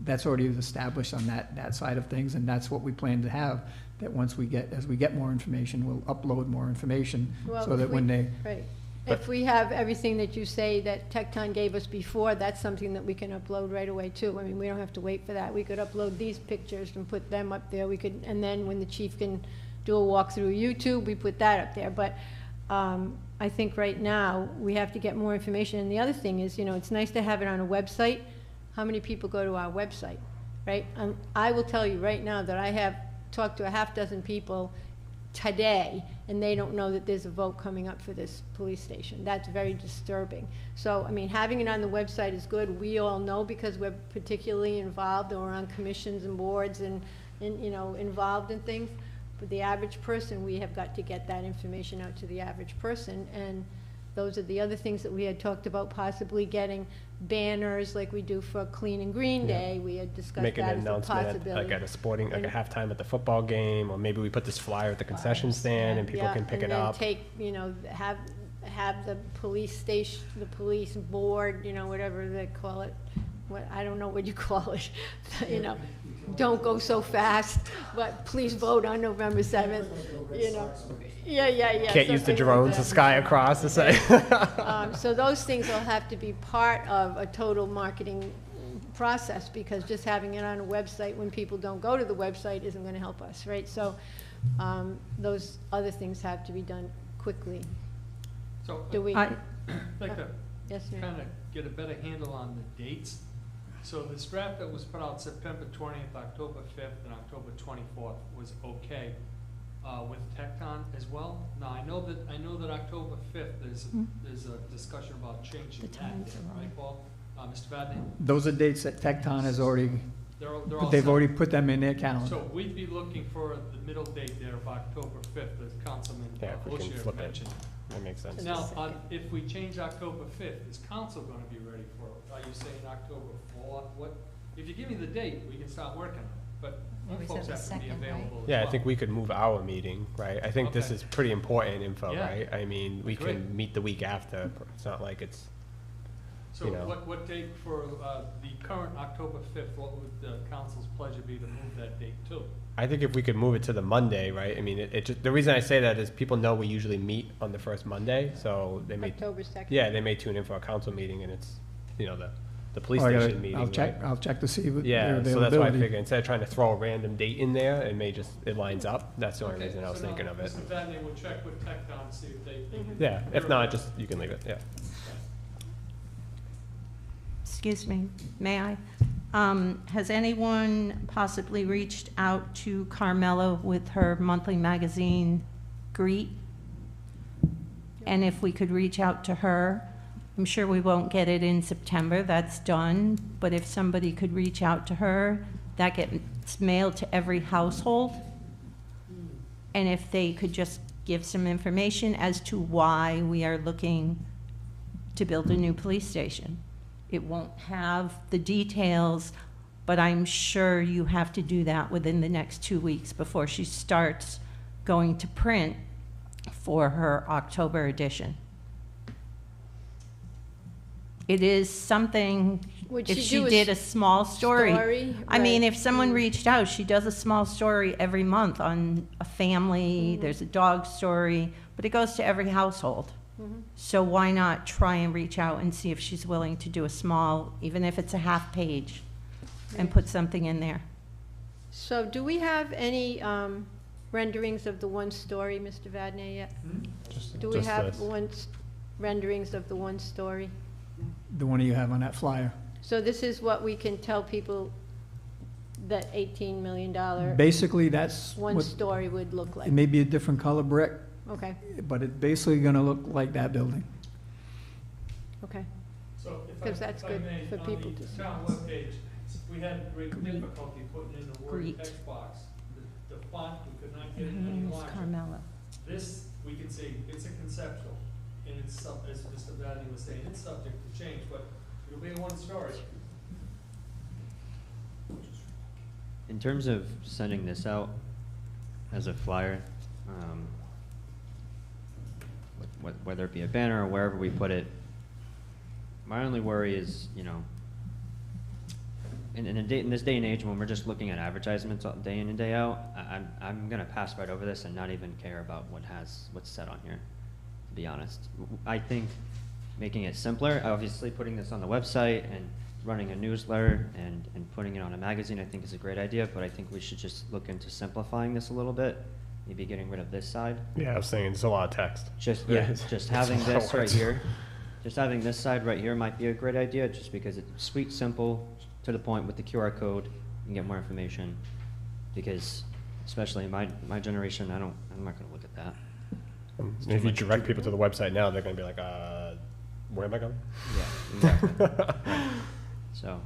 that's already established on that side of things, and that's what we plan to have, that once as we get more information, we'll upload more information, Well, so that when they, Right. If we have everything that you say that Tecton gave us before, that's something that we can upload right away too. I mean, we don't have to wait for that. We could upload these pictures and put them up there. We could, and then when the chief can do a walk through YouTube, we put that up there. But I think right now, we have to get more information. And the other thing is, you know, it's nice to have it on a website. How many people go to our website, right? I will tell you right now that I have talked to a half dozen people today, and they don't know that there's a vote coming up for this police station. That's very disturbing. So, I mean, having it on the website is good. We all know because we're particularly involved, or we're on commissions and boards and you know, involved in things. But the average person, we have got to get that information out to the average person. And those are the other things that we had talked about, possibly getting banners like we do for Clean and Green Day. We had discussed Make that an as a announcement possibility. like at a sporting, like a halftime at the football game, or maybe we put this flyer at the concession stand and people can pick it up. And then take, you know, have the police station, the police board, you know, whatever they call it. I don't know what you call it, you know. Don't go so fast, but please vote on November 7th, you know. Yeah. Can't use the something like drones to that. sky across to say. So those things will have to be part of a total marketing process, because just having it on a website when people don't go to the website isn't going to help us, right? So those other things have to be done quickly. So, Do we? I'd like to Yes, ma'am. kind of get a better handle on the dates. So this draft that was put out September 20th, October 5th, and October 24th was okay with Tecton as well. Now, I know that October 5th, there's a discussion about changing The that times date, are wrong. right, Paul? Mr. Vadney? Those are dates that Tecton has already, They're all they've set. already put them in their calendar. So we'd be looking for the middle date there of October 5th, as Councilman Yeah, if we can Boshier flip it. mentioned. That makes sense. Now, if we change October 5th, is council going to be ready for it? Are you saying October 4th? What, if you give me the date, we can start working on it, but Well, we folks said have the to be 2nd, right? available as well. Yeah, I think we could move our meeting, right? I think this Okay. is pretty important info, Yeah. right? I mean, we Agree. can meet the week after. It's not like it's, So you know. what date for the current October 5th, what would the council's pleasure be to move that date to? I think if we could move it to the Monday, right? I mean, it just, the reason I say that is people know we usually meet on the first Monday, so they may, October 2nd? yeah, they may tune in for a council meeting and it's, you know, the police Oh, I gotta- station meeting, I'll check, right? I'll check to see what their Yeah, so availability. that's why I figured, instead of trying to throw a random date in there, it may just, it lines up. That's the only Okay, reason I was so now thinking of it. Mr. Vadney will check with Tecton and see if they can. Yeah, if not, just, you can leave it, yeah. Excuse me, may I? Has anyone possibly reached out to Carmela with her monthly magazine, Greet? And if we could reach out to her, I'm sure we won't get it in September, that's done, but if somebody could reach out to her, that gets mailed to every household. And if they could just give some information as to why we are looking to build a new police station. It won't have the details, but I'm sure you have to do that within the next 2 weeks before she starts going to print for her October edition. It is something, Would if she she do a did a small story. story? I mean, Right. if someone reached out, she does a small story every month on a family, there's a dog story, but it goes to every household. So why not try and reach out and see if she's willing to do a small, even if it's a half page, and put something in there? So do we have any renderings of the one story, Mr. Vadney, yet? Do we Just have this. renderings of the one story? The one you have on that flyer. So this is what we can tell people that $18 million Basically, that's one what, story would look like? it may be a different color brick, Okay, but it's basically gonna look like that building. okay. So if I, Because that's if I good may, for people to on see. the town webpage, we had great Greet. difficulty putting in the word Greet. text box. The font, we could not Her get it any name is larger. Carmela. This, we can say, it's a conceptual, and it's, as Mr. Vadney was saying, it's subject to change, but it'll be a one story. In terms of sending this out as a flyer, whether it be a banner or wherever we put it, my only worry is, you know, in this day and age when we're just looking at advertisements all day in and day out, I'm gonna pass right over this and not even care about what's said on here, to be honest. I think making it simpler, obviously putting this on the website and running a newsletter and putting it on a magazine, I think is a great idea, but I think we should just look into simplifying this a little bit, maybe getting rid of this side. Yeah, I was saying, it's a lot of text. Just, Yeah, yeah, it's- just it's a having lot of this right words. here, just having this side right here might be a great idea, just because it's sweet, simple, to the point with the QR code, you can get more information. Because especially in my generation, I'm not gonna look at that. It's too If you much. direct people to the website now, they're gonna be like, where am I going? Yeah, exactly. Right. So,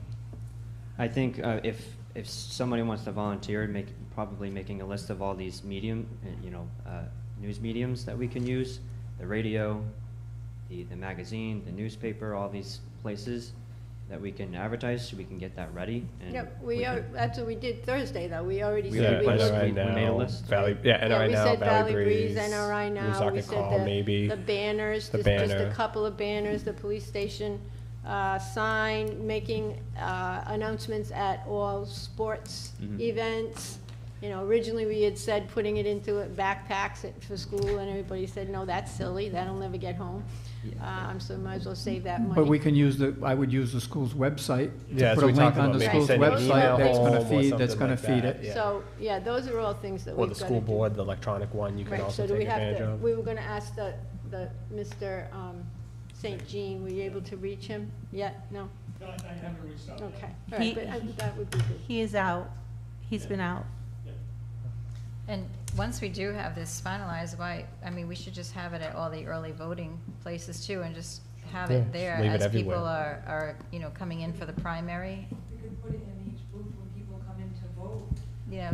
I think if somebody wants to volunteer, probably making a list of all these news mediums that we can use, the radio, the magazine, the newspaper, all these places that we can advertise, so we can get that ready. And Yep, can- that's what we did Thursday, though. We already We said did we a list. looked. we made a now, list. Valley, yeah, NRI we now, said Valley Breeze, NRI now, we Woonsocket said Call, maybe. the banners, the just a banner. couple of banners, the police station sign, making announcements at all sports Mhm. events, You know, originally we had said putting it into backpacks for school, and everybody said, no, that's silly, that'll never get home. So might as well save that money. But we can use I would use the school's website. Yeah, to so put a we link talked on about the maybe school's sending an email website that's home gonna or feed, something that's gonna like feed that, it. yeah. So, yeah, those are all things that Or we've the got to school do. board, the electronic one, you can Right, also so do we take have advantage to, of. we were gonna ask the Mr. St. Jean, were you able to reach him yet? No? I haven't reached out. Okay, all right, but that would be good. He is out. He's been out. And once we do have this finalized, we should just have it at all the early voting places too, and just have Yeah, it there leave it as people everywhere. are, coming in for the primary. We could put it in each booth when people come in to vote.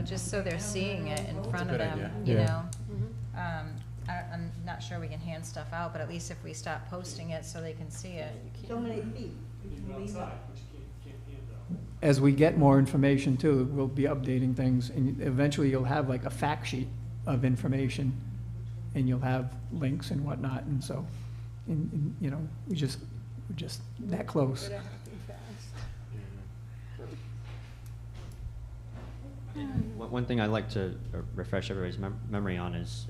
Just so they're seeing it in front of good them, idea. you Yeah. know? Mhm. I'm not sure we can hand stuff out, but at least if we stop posting it so they can see it. So many feet. You can outside, but you can't hand out. As we get more information too, we'll be updating things, and eventually you'll have like a fact sheet of information, and you'll have links and whatnot, and so, we're just that close. Better happen fast. One thing I'd like to refresh everybody's memory on is,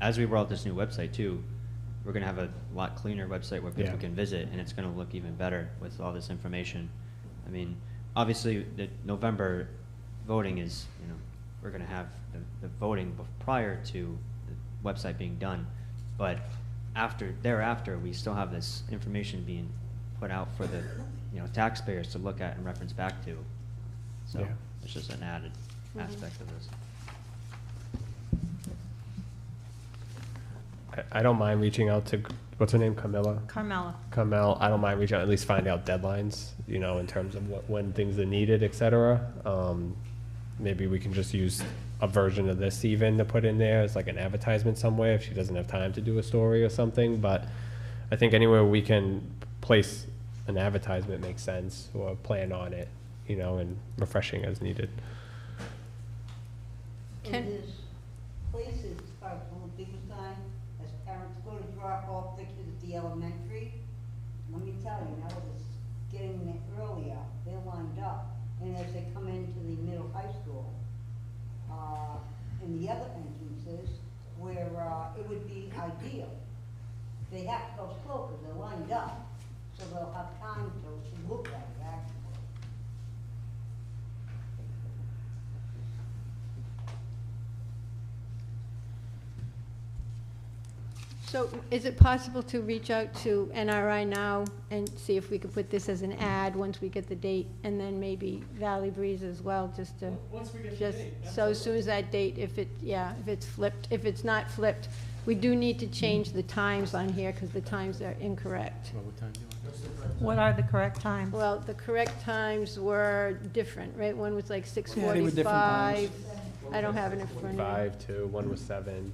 as we roll out this new website too, we're gonna have a lot cleaner website where people Yeah. can visit, and it's gonna look even better with all this information. I mean, obviously, the November voting is, we're gonna have the voting prior to the website being done, but thereafter, we still have this information being put out for the, taxpayers to look at and reference back to. So, Yeah. it's just an added aspect of this. I don't mind reaching out to, what's her name, Camilla? Carmella. Carmel, I don't mind reaching out, at least find out deadlines, in terms of when things are needed, et cetera. Maybe we can just use a version of this even to put in there as like an advertisement somewhere if she doesn't have time to do a story or something. But I think anywhere we can place an advertisement makes sense, or plan on it, and refreshing as needed. Ken- And there's places, like on the big sign, as parents go to drop off their kids at the elementary. Let me tell you, now it's getting there earlier, they're lined up. And as they come into the middle high school, in the other entrances, where it would be ideal. They have to go slow because they're lined up, so they'll have time to look at it actually. So is it possible to reach out to NRI now and see if we could put this as an ad once we get the date, and then maybe Valley Breeze as well, just to, Once we get the just, date, so as soon as that date, if it's flipped, if it's not flipped, we do need to change the times on here, because the times are incorrect. What time do you want? What are the correct times? Well, the correct times were different, right? One was like Yeah, they were different times. 6:45. I don't have it in front of me. 5 to 1 was 7.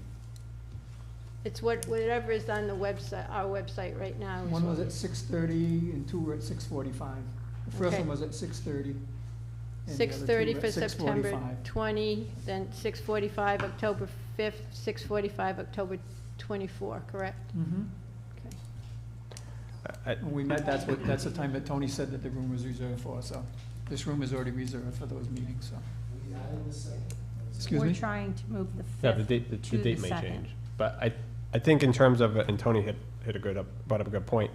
It's whatever is on the website, our website right now. is One what was we- at 6:30 and two were at 6:45. The first Okay. one was at 6:30. 6:30 for September 20, then 6:45 October 5th, 6:45 October 24, correct? Mm-hmm. Okay. When we met, that's the time that Tony said that the room was reserved for, so this room is already reserved for those meetings, so. Excuse We're me? trying to move the Yeah, the 5th date, the to the date may 2nd. change. But I think in terms of, and Tony brought up a good point,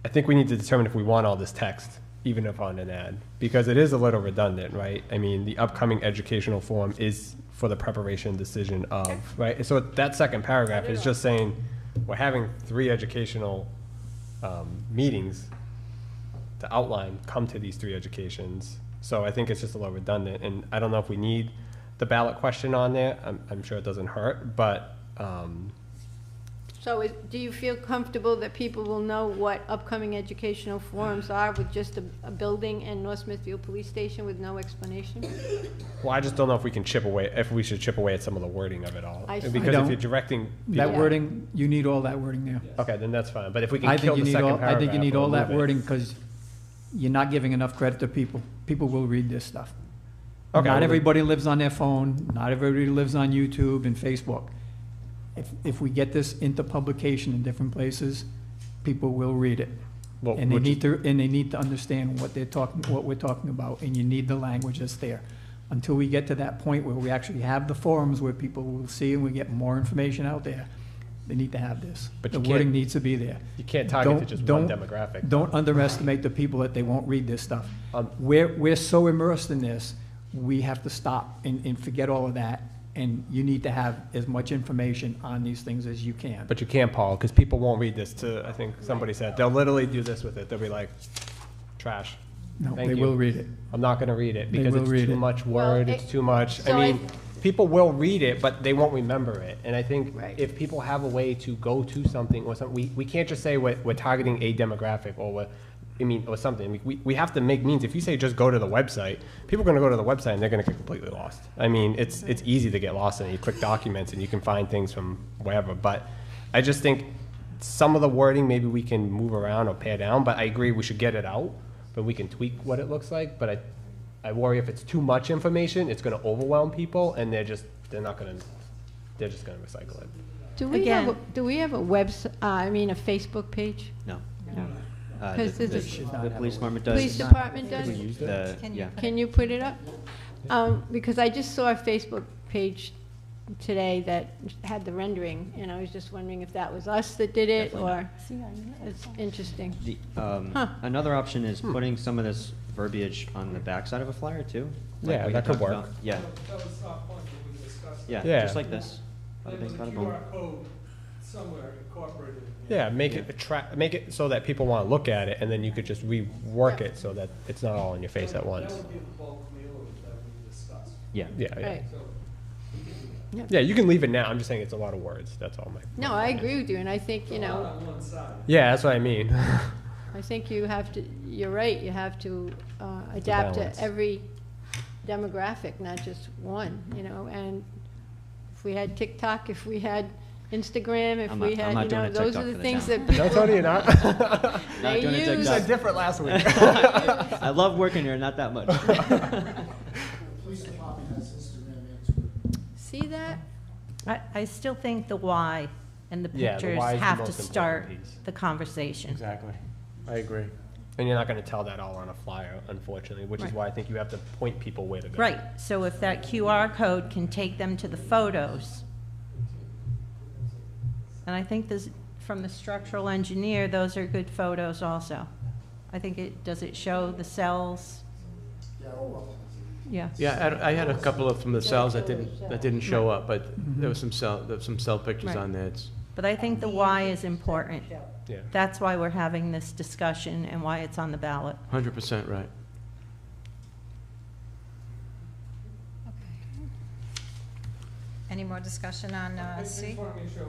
I think we need to determine if we want all this text, even if on an ad, because it is a little redundant, right? I mean, the upcoming educational forum is for the preparation decision of, right? So that second paragraph is just saying, we're having 3 educational meetings to outline, come to these 3 educations. So I think it's just a little redundant, and I don't know if we need the ballot question on there. I'm sure it doesn't hurt, but, So do you feel comfortable that people will know what upcoming educational forums are with just a building and North Smithfield Police Station with no explanation? well, I just don't know if we can if we should chip away at some of the wording of it all. I see. Because I if don't. you're directing That people, wording, you need all that wording there. okay, then that's fine. But if we I can think kill you the need second all, paragraph. I think you need all we'll that move it. wording, because you're not giving enough credit to people. People will read this stuff. Okay, well, Not then- everybody lives on their phone, not everybody lives on YouTube and Facebook. If we get this into publication in different places, people will read it. Well, And they need to understand what we're talking about, and you need the language that's there. until we get to that point where we actually have the forums where people will see and we get more information out there, they need to have this. But The you can't- wording needs to be there. You can't target to Don't- just one don't- demographic. Don't underestimate the people that they won't read this stuff. Um, We're so immersed in this, we have to stop and forget all of that, and you need to have as much information on these things as you can. But you can't, Paul, because people won't read this to, I think somebody said, they'll literally do this with it. They'll be like, trash. No, Thank they you. will read it. I'm not gonna read it They because will it's read too it. much Well, word, it- it's too much. so I mean, people will read it, but they won't remember it. And I think Right. if people have a way to go to something or something, we can't just say we're targeting a demographic or or something. We have to make means. If you say just go to the website, people are gonna go to the website and they're gonna get completely lost. I mean, it's easy to get lost and you click documents and you can find things from wherever. But I just think some of the wording, maybe we can move around or pare down, but I agree we should get it out, but we can tweak what it looks like. But I worry if it's too much information, it's gonna overwhelm people and they're just gonna recycle it. Do we Again- have a a Facebook page? No. No. Uh, 'Cause the- this is- The police department does. Police department does? Can you Yeah. put Can you put it up? Because I just saw a Facebook page today that had the rendering, and I was just wondering if that was us that did it, or, it's interesting. The, Huh. another option is putting some of this verbiage on the backside of a flyer too. like Yeah, we that could talked work. about. Yeah, That was our point when we discussed. yeah, Yeah. just like this. Bada There bing, was a bada boom. QR code somewhere incorporated. in here. Yeah, make it so that people wanna look at it and then you could just rework it so that it's not all in your face at once. That would be the bulk mail that we discussed. Yeah. Yeah, yeah. Right. So we can do that. Yeah, you can leave it now. I'm just saying it's a lot of words. That's all my. No, I agree with you, and I think, It's a lot on one side. Yeah, that's what I mean. I think you have to, you're right, you have to adapt balance. to every demographic, not just one, and if we had TikTok, if we had Instagram, if I'm we not- I'm had, not doing a those are TikTok the for the things town. that people. No, Tony, you're not. Not They doing a use- You TikTok. said different last week. I love working here, not that much. Police department has Instagram and Twitter. See that? I still think the why and the Yeah, the pictures why is the have to most important start piece. the conversation. Exactly. I agree. And you're not gonna tell that all on a flyer, unfortunately, which is Right. why I think you have to point people where to go. Right, so if that QR code can take them to the photos, and I think this, from the structural engineer, those are good photos also. I think does it show the cells? Yeah, well, Yeah. Yeah, I had a couple from the cells that didn't show up, but there was some cell pictures Right. on there. But I think the why is important. Yeah. That's why we're having this discussion and why it's on the ballot. 100% right. Any more discussion on I C? just want to make sure,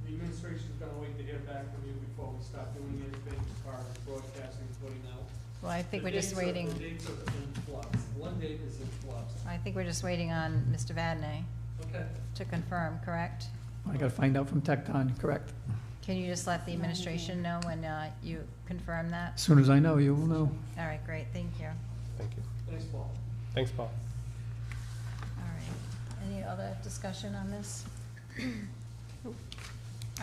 the administration's gonna wait to hear back from you before we start doing anything as far as broadcasting, putting out. Well, I think The we're just dates are- waiting, The dates are in flux. One date is in flux. I think we're just waiting on Mr. Vadney Okay. to confirm, correct? I gotta find out from Tecton, correct? Can you just let the administration know when you confirm that? As soon as I know, you will know. All right, great, thank you. Thank you. Thanks, Paul. Thanks, Paul. All right, any other discussion on this? All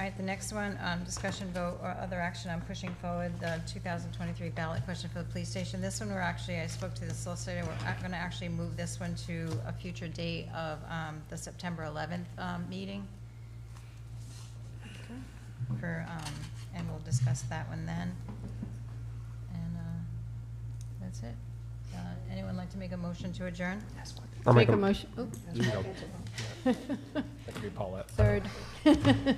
right, the next one, discussion vote or other action on pushing forward the 2023 ballot question for the police station. This one, I spoke to the solicitor, we're gonna actually move this one to a future date of the September 11th meeting. And we'll discuss that one then. And that's it. Anyone like to make a motion to adjourn? I'll Make a motion, You go. That could be Paulette. third.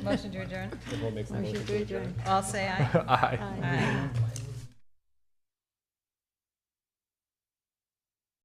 Motion to adjourn? Everyone makes a Motion to adjourn. All say aye. Aye. Aye.